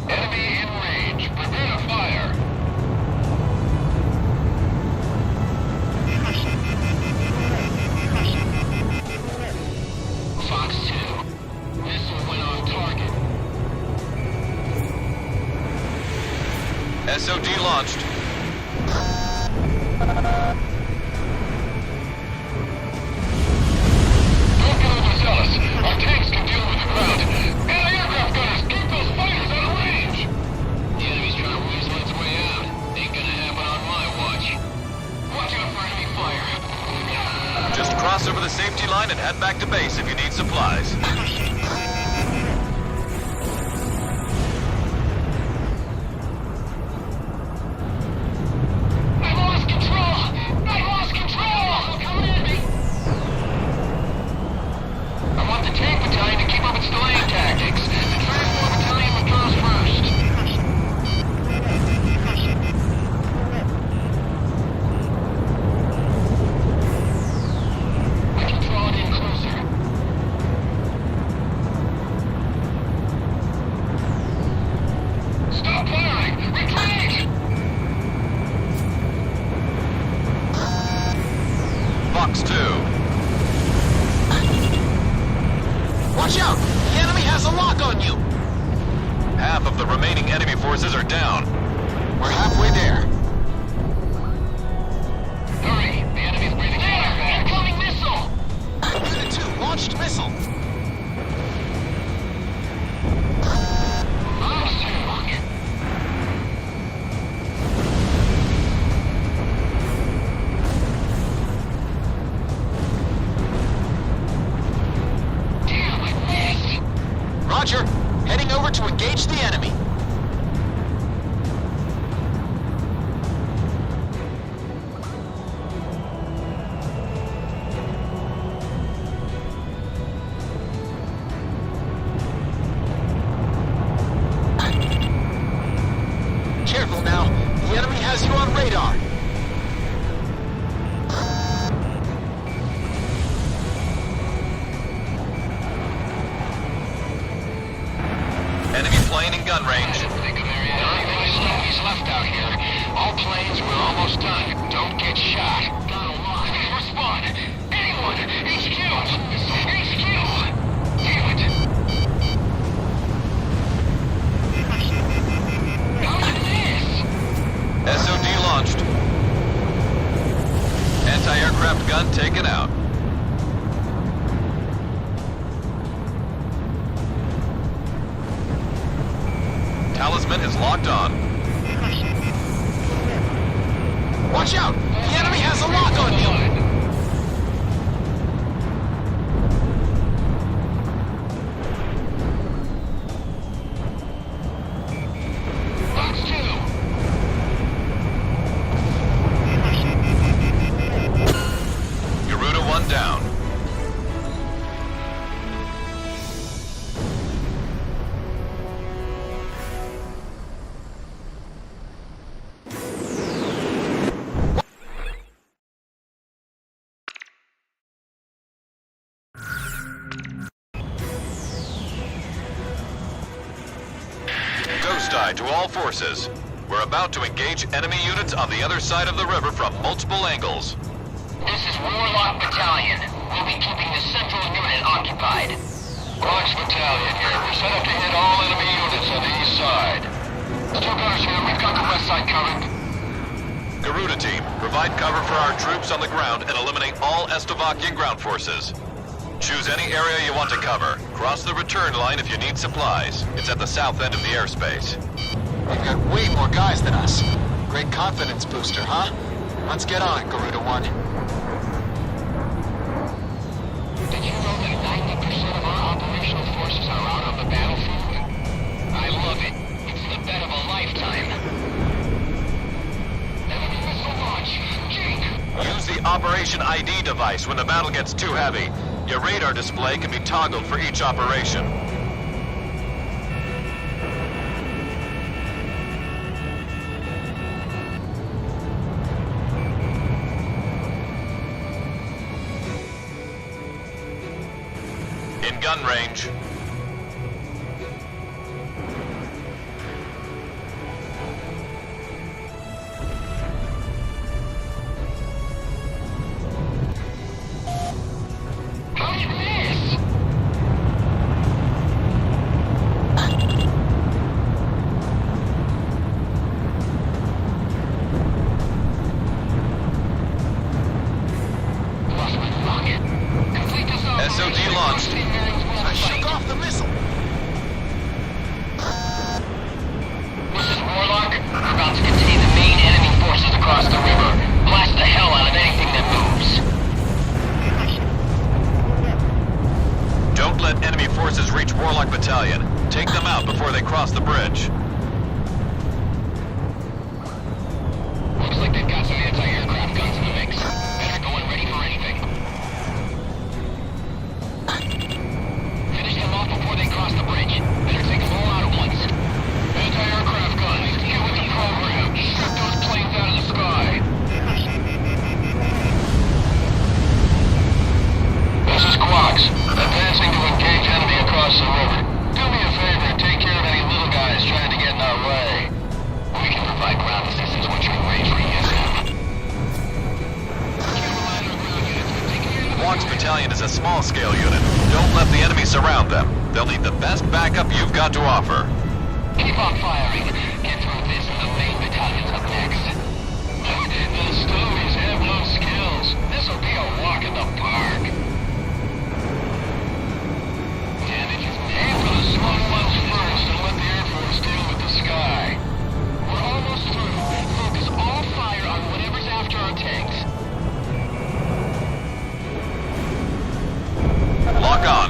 Enemy in range. Prepare to fire. Fox 2. Missile went on target. SOD launched. Don't get overzealous. Our tanks can deal with the ground. Anti-aircraft gunners, keep those fighters out of range. The enemy's trying to weasel its way out. Ain't gonna happen on my watch. Watch out for enemy fire. Just cross over the safety line and head back to base if you need supplies. I lost control! I lost control! Come at me! I want the tank battalion to keep up its delaying tactics. The transport battalion withdraws first. I can draw it in closer. Stop firing! Retreat! Fox 2. Watch out! The enemy has a lock on you! Half of the remaining enemy forces are down. We're halfway there. Hurry! The enemy's breathing fire. Incoming missile! Unit 2 launched missile. Damn, I missed! Roger. Heading over to engage the enemy. Careful now. The enemy has you on radar. Enemy plane in gun range. There aren't many snoopies left out here. All planes, we're almost done. Don't get shot. Got a lot. Respond. Anyone! HQ! HQ! Damn it! How did this? SOD launched. Anti-aircraft gun taken out. Talisman is locked on. Watch out! The enemy has a lock on you! Stand by to all forces. We're about to engage enemy units on the other side of the river from multiple angles. This is Warlock Battalion. We'll be keeping the central unit occupied. Rocks Battalion here. We're set up to hit all enemy units on the east side. Two guys here. We've got the west side covered. Garuda team, provide cover for our troops on the ground and eliminate all Estovakian ground forces. Choose any area you want to cover. Cross the return line if you need supplies. It's at the south end of the airspace. We've got way more guys than us. Great confidence booster, huh? Let's get on it, Garuda 1. Did you know that 90% of our operational forces are out on the battlefield? I love it. It's the bet of a lifetime. Enemy missile launch. Jake! Use the Operation ID device when the battle gets too heavy. Your radar display can be toggled for each operation. In gun range. How'd you miss? Lost my rocket. Complete this SOD launched. I shook off the missile. This is Warlock. We're about to contain the main enemy forces across the river. Blast the hell out of anything that moves. Don't let enemy forces reach Warlock Battalion. Take them out before they cross the bridge. Looks like they've got some anti-aircraft guns in the mix. Better go in ready for anything. Finish them off before they cross the bridge. Better take them all out at once. Anti-aircraft guns, get with the program. Shoot those planes out of the sky. This is Quox. Advancing to engage enemy across the river. Do me a favor and take care of any little guys trying to get in our way. We can provide ground assistance once you're in range for ESM. Quox Battalion is a small-scale unit. Don't let the enemy surround them. They'll need the best backup you've got to offer. Keep on firing. Get through this and the main battalion's up next. Those stovies have no skills. This'll be a walk in the park. Damn it. Aim for the small ones first and let the Air Force deal with the sky. We're almost through. Focus all fire on whatever's after our tanks. Lock on.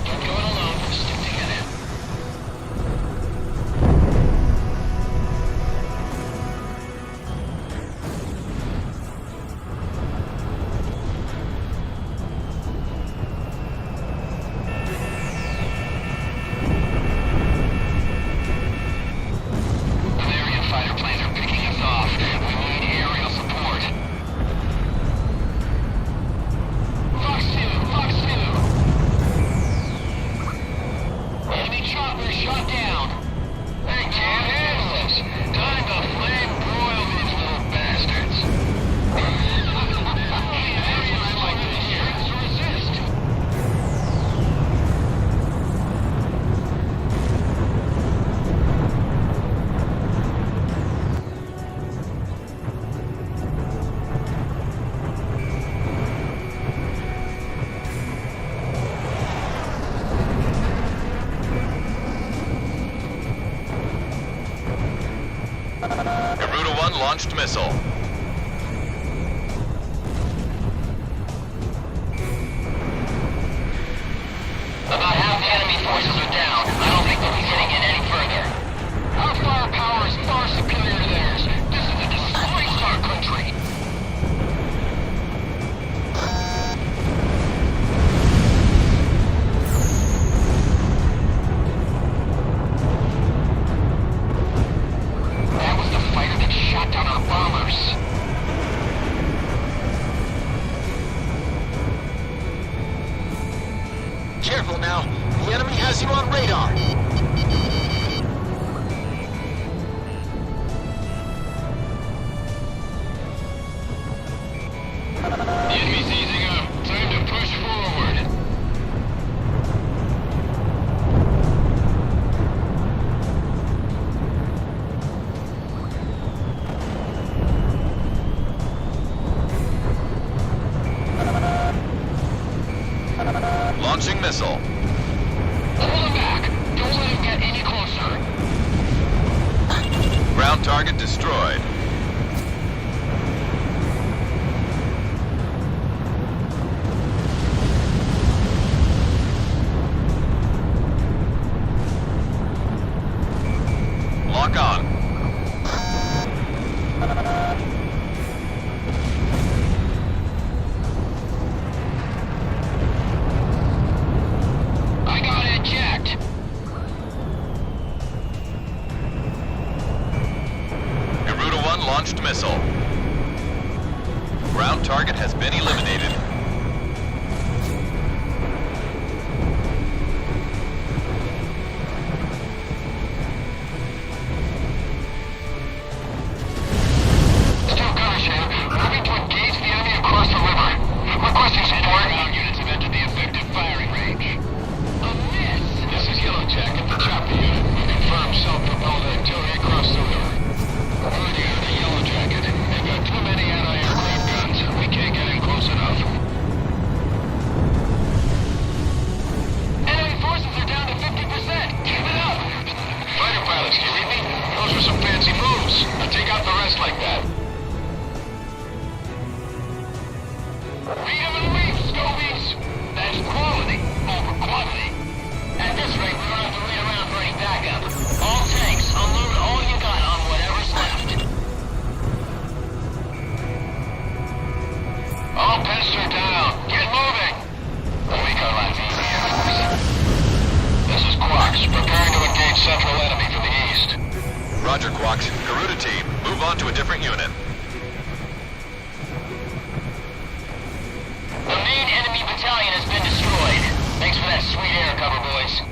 Don't go it alone. Stick together. Valerian fighter planes are picking us off. We need aerial support. Fox 2! Fox 2! Enemy chopper shot down. They can't handle us. Time to flame broil these little bastards. I like to hear to resist. Garuda 1 launched missile. About half the enemy forces are down. I don't think they'll be getting in any further. Our firepower is far superior to theirs. This is a disgrace to our country. That was the fighter that shot down our bombers. missile. Hold him back. Don't let him get any closer. Ground target destroyed. Lock on. I got it checked. Garuda 1 launched missile. Ground target has been eliminated. Still gunners here. Moving to engage the enemy across the river. Requesting support. Ground units have entered the effective firing range. A miss. This is Yellow Jacket, the chopper unit. We confirm self-propelled artillery across the river. Word here to Yellow Jacket. They've got too many anti-aircraft guns. We can't get in close enough. Enemy forces are down to 50%. Keep it up. Fighter pilots, do you read me? Those are some fancy moves. Now take out the rest like that. Read them and reef, Scobies. That's quality over quantity. At this rate, we don't have to wait around for any backup. All tanks, unload all you got on whatever's left. All pests are down. Get moving. We'll make our lives easier. This is Quax, preparing to engage central enemy from the east. Roger, Quax. Garuda team, move on to a different unit. The main enemy battalion has been destroyed. Thanks for that sweet air cover, boys.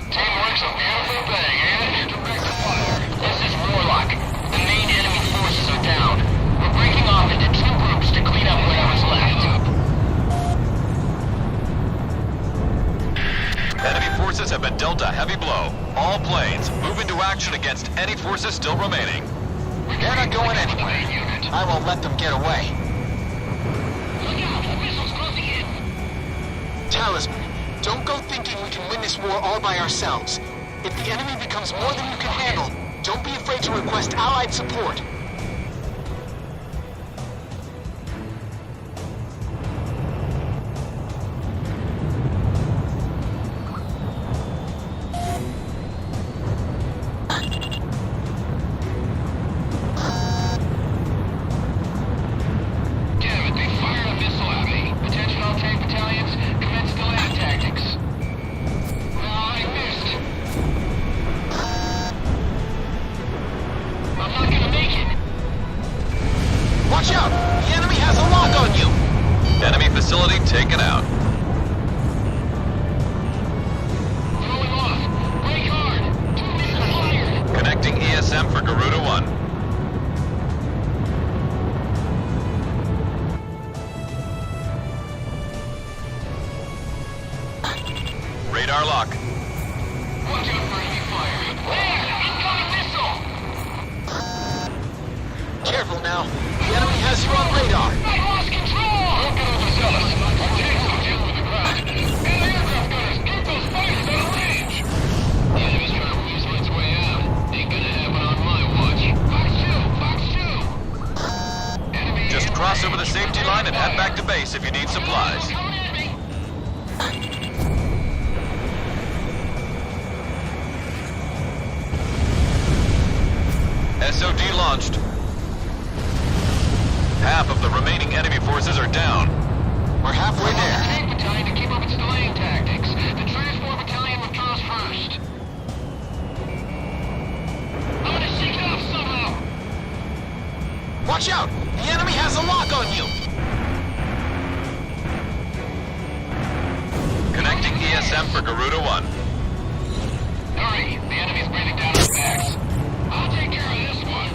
Teamwork's a beautiful thing, ain't it? Direct fire. This is Warlock. The main enemy forces are down. We're breaking off into 2 groups to clean up whatever's left. Enemy forces have been dealt a heavy blow. All planes, move into action against any forces still remaining. They're not going anywhere. I won't let them get away. Look out! The missile's closing in! Talisman, don't go thinking we can win this war all by ourselves. If the enemy becomes more than you can handle, don't be afraid to request allied support. Damn it, they fired a missile at me. Attention all tank battalions, commence delaying tactics. No, I missed. I'm not gonna make it! Watch out! The enemy has a lock on you! Enemy facility taken out. Throwing off! Brake hard! 2 missiles fired! Connecting ESM for Garuda 1. Radar lock. Watch out for enemy fire. There! Incoming missile! Careful now. The enemy has you on radar. I lost control! Don't get overzealous. Our tanks will deal with the ground. Anti-aircraft gunners, keep those fighters out of range. The enemy's trying to weasel its way out. Ain't gonna happen on my watch. Fox 2! Enemy Just cross over the safety line and head back to base if you need supplies. Coming at me! SOD launched. Half of the remaining enemy forces are down. We're halfway there. Tank battalion to keep up its delaying tactics. The transport battalion withdraws first. I'm gonna shake it off somehow! Watch out! The enemy has a lock on you! Connecting ESM for Garuda 1. Hurry! The enemy's breathing down our backs. I'll take care of this one.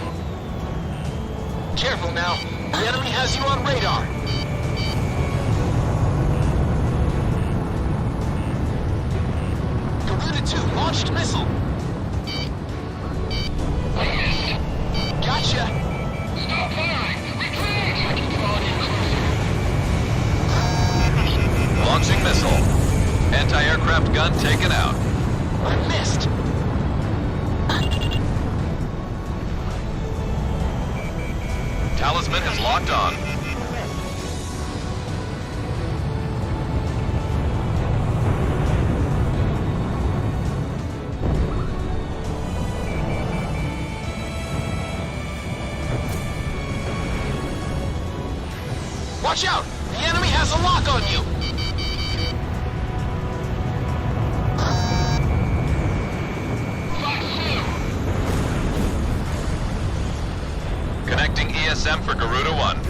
Careful now. The enemy has you on radar. Garuda 2 launched missile. I missed. Gotcha. Stop firing! Retreat! I keep following you closer. Launching missile. Anti-aircraft gun taken out. I missed! Talisman is locked on. Watch out! The enemy has a lock on you! Connecting ESM for Garuda 1.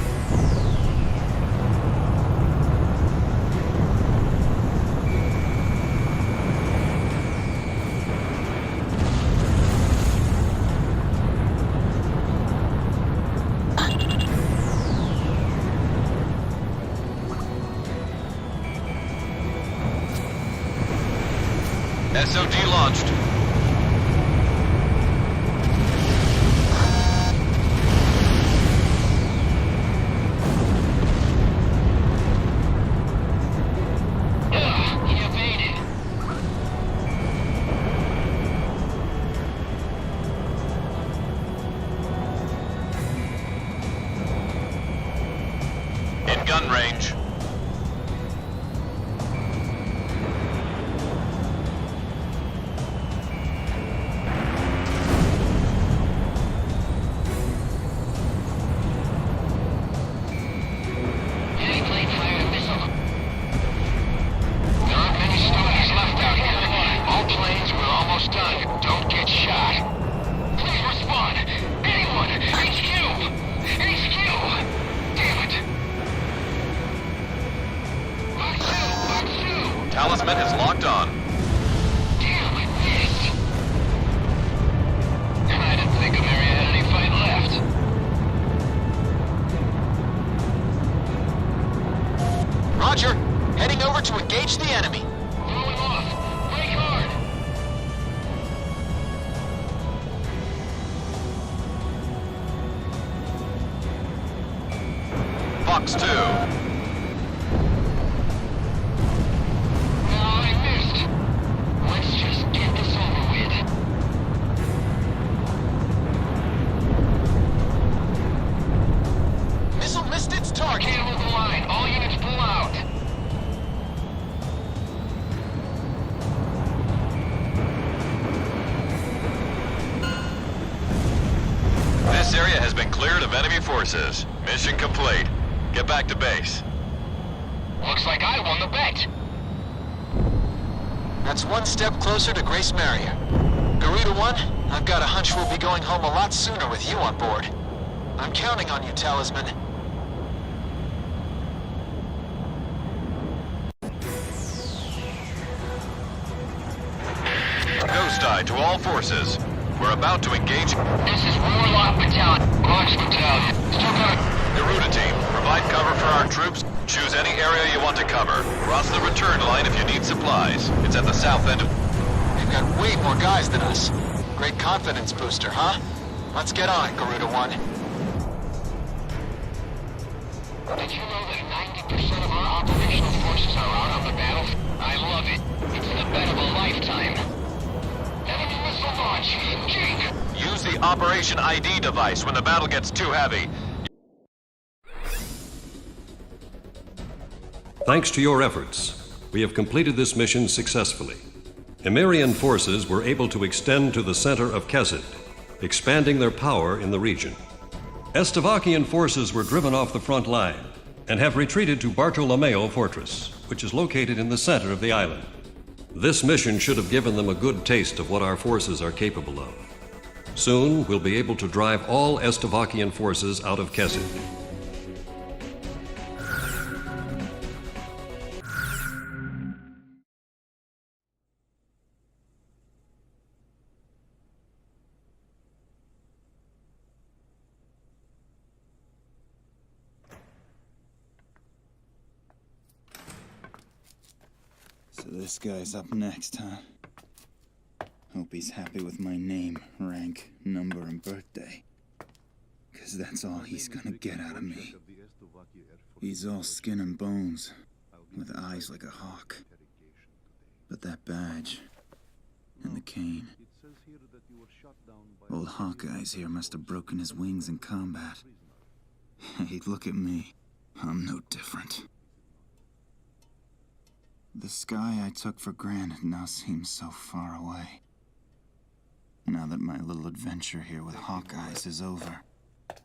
SOD launched. He evaded. In gun range. Enemy plane fired a missile. There aren't many stooges left out here. All planes, we're almost done. Don't get shot. Please respond. Anyone! HQ! HQ! Damn it! Mark 2! Talisman is locked on. Damn, I missed! I didn't think Ameria had any fight left. Roger! Heading over to engage the enemy. Blowing off! Brake hard! Fox 2. I missed! Let's just get this over with. Missile missed its target. Can't hold the line. All units pull out. This area has been cleared of enemy forces. Mission complete. Get back to base. Looks like I won the bet. That's one step closer to Grace Maria. Garuda 1, I've got a hunch we'll be going home a lot sooner with you on board. I'm counting on you, Talisman. Ghost Eye to all forces. We're about to engage This is Warlock Battalion. Rox Battalion. Still got Garuda team. Provide cover for our troops. Choose any area you want to cover. Cross the return line if you need supplies. It's at the south end of... They've got way more guys than us. Great confidence booster, huh? Let's get on it, Garuda 1. Did you know that 90% of our operational forces are out on the battlefield? I love it. It's the bet of a lifetime. Enemy missile launch. Jake. Use the Operation ID device when the battle gets too heavy. Thanks to your efforts, we have completed this mission successfully. Emirian forces were able to extend to the center of Kesed, expanding their power in the region. Estavakian forces were driven off the front line and have retreated to Bartolomeo Fortress, which is located in the center of the island. This mission should have given them a good taste of what our forces are capable of. Soon, we'll be able to drive all Estavakian forces out of Kesed. So this guy's up next, huh? Hope he's happy with my name, rank, number, and birthday. 'Cause that's all he's gonna get out of me. He's all skin and bones, with eyes like a hawk. But that badge and the cane. Old Hawkeye's here must have broken his wings in combat. Hey, look at me. I'm no different. The sky I took for granted now seems so far away. Now that my little adventure here with Hawkeyes is over,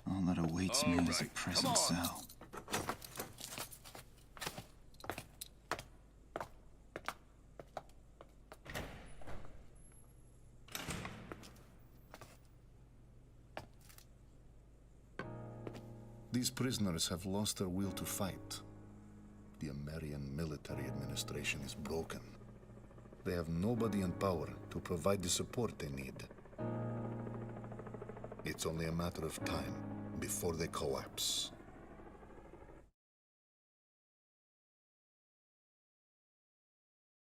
all that awaits me is a prison cell. These prisoners have lost their will to fight. The American military administration is broken. They have nobody in power to provide the support they need. It's only a matter of time before they collapse.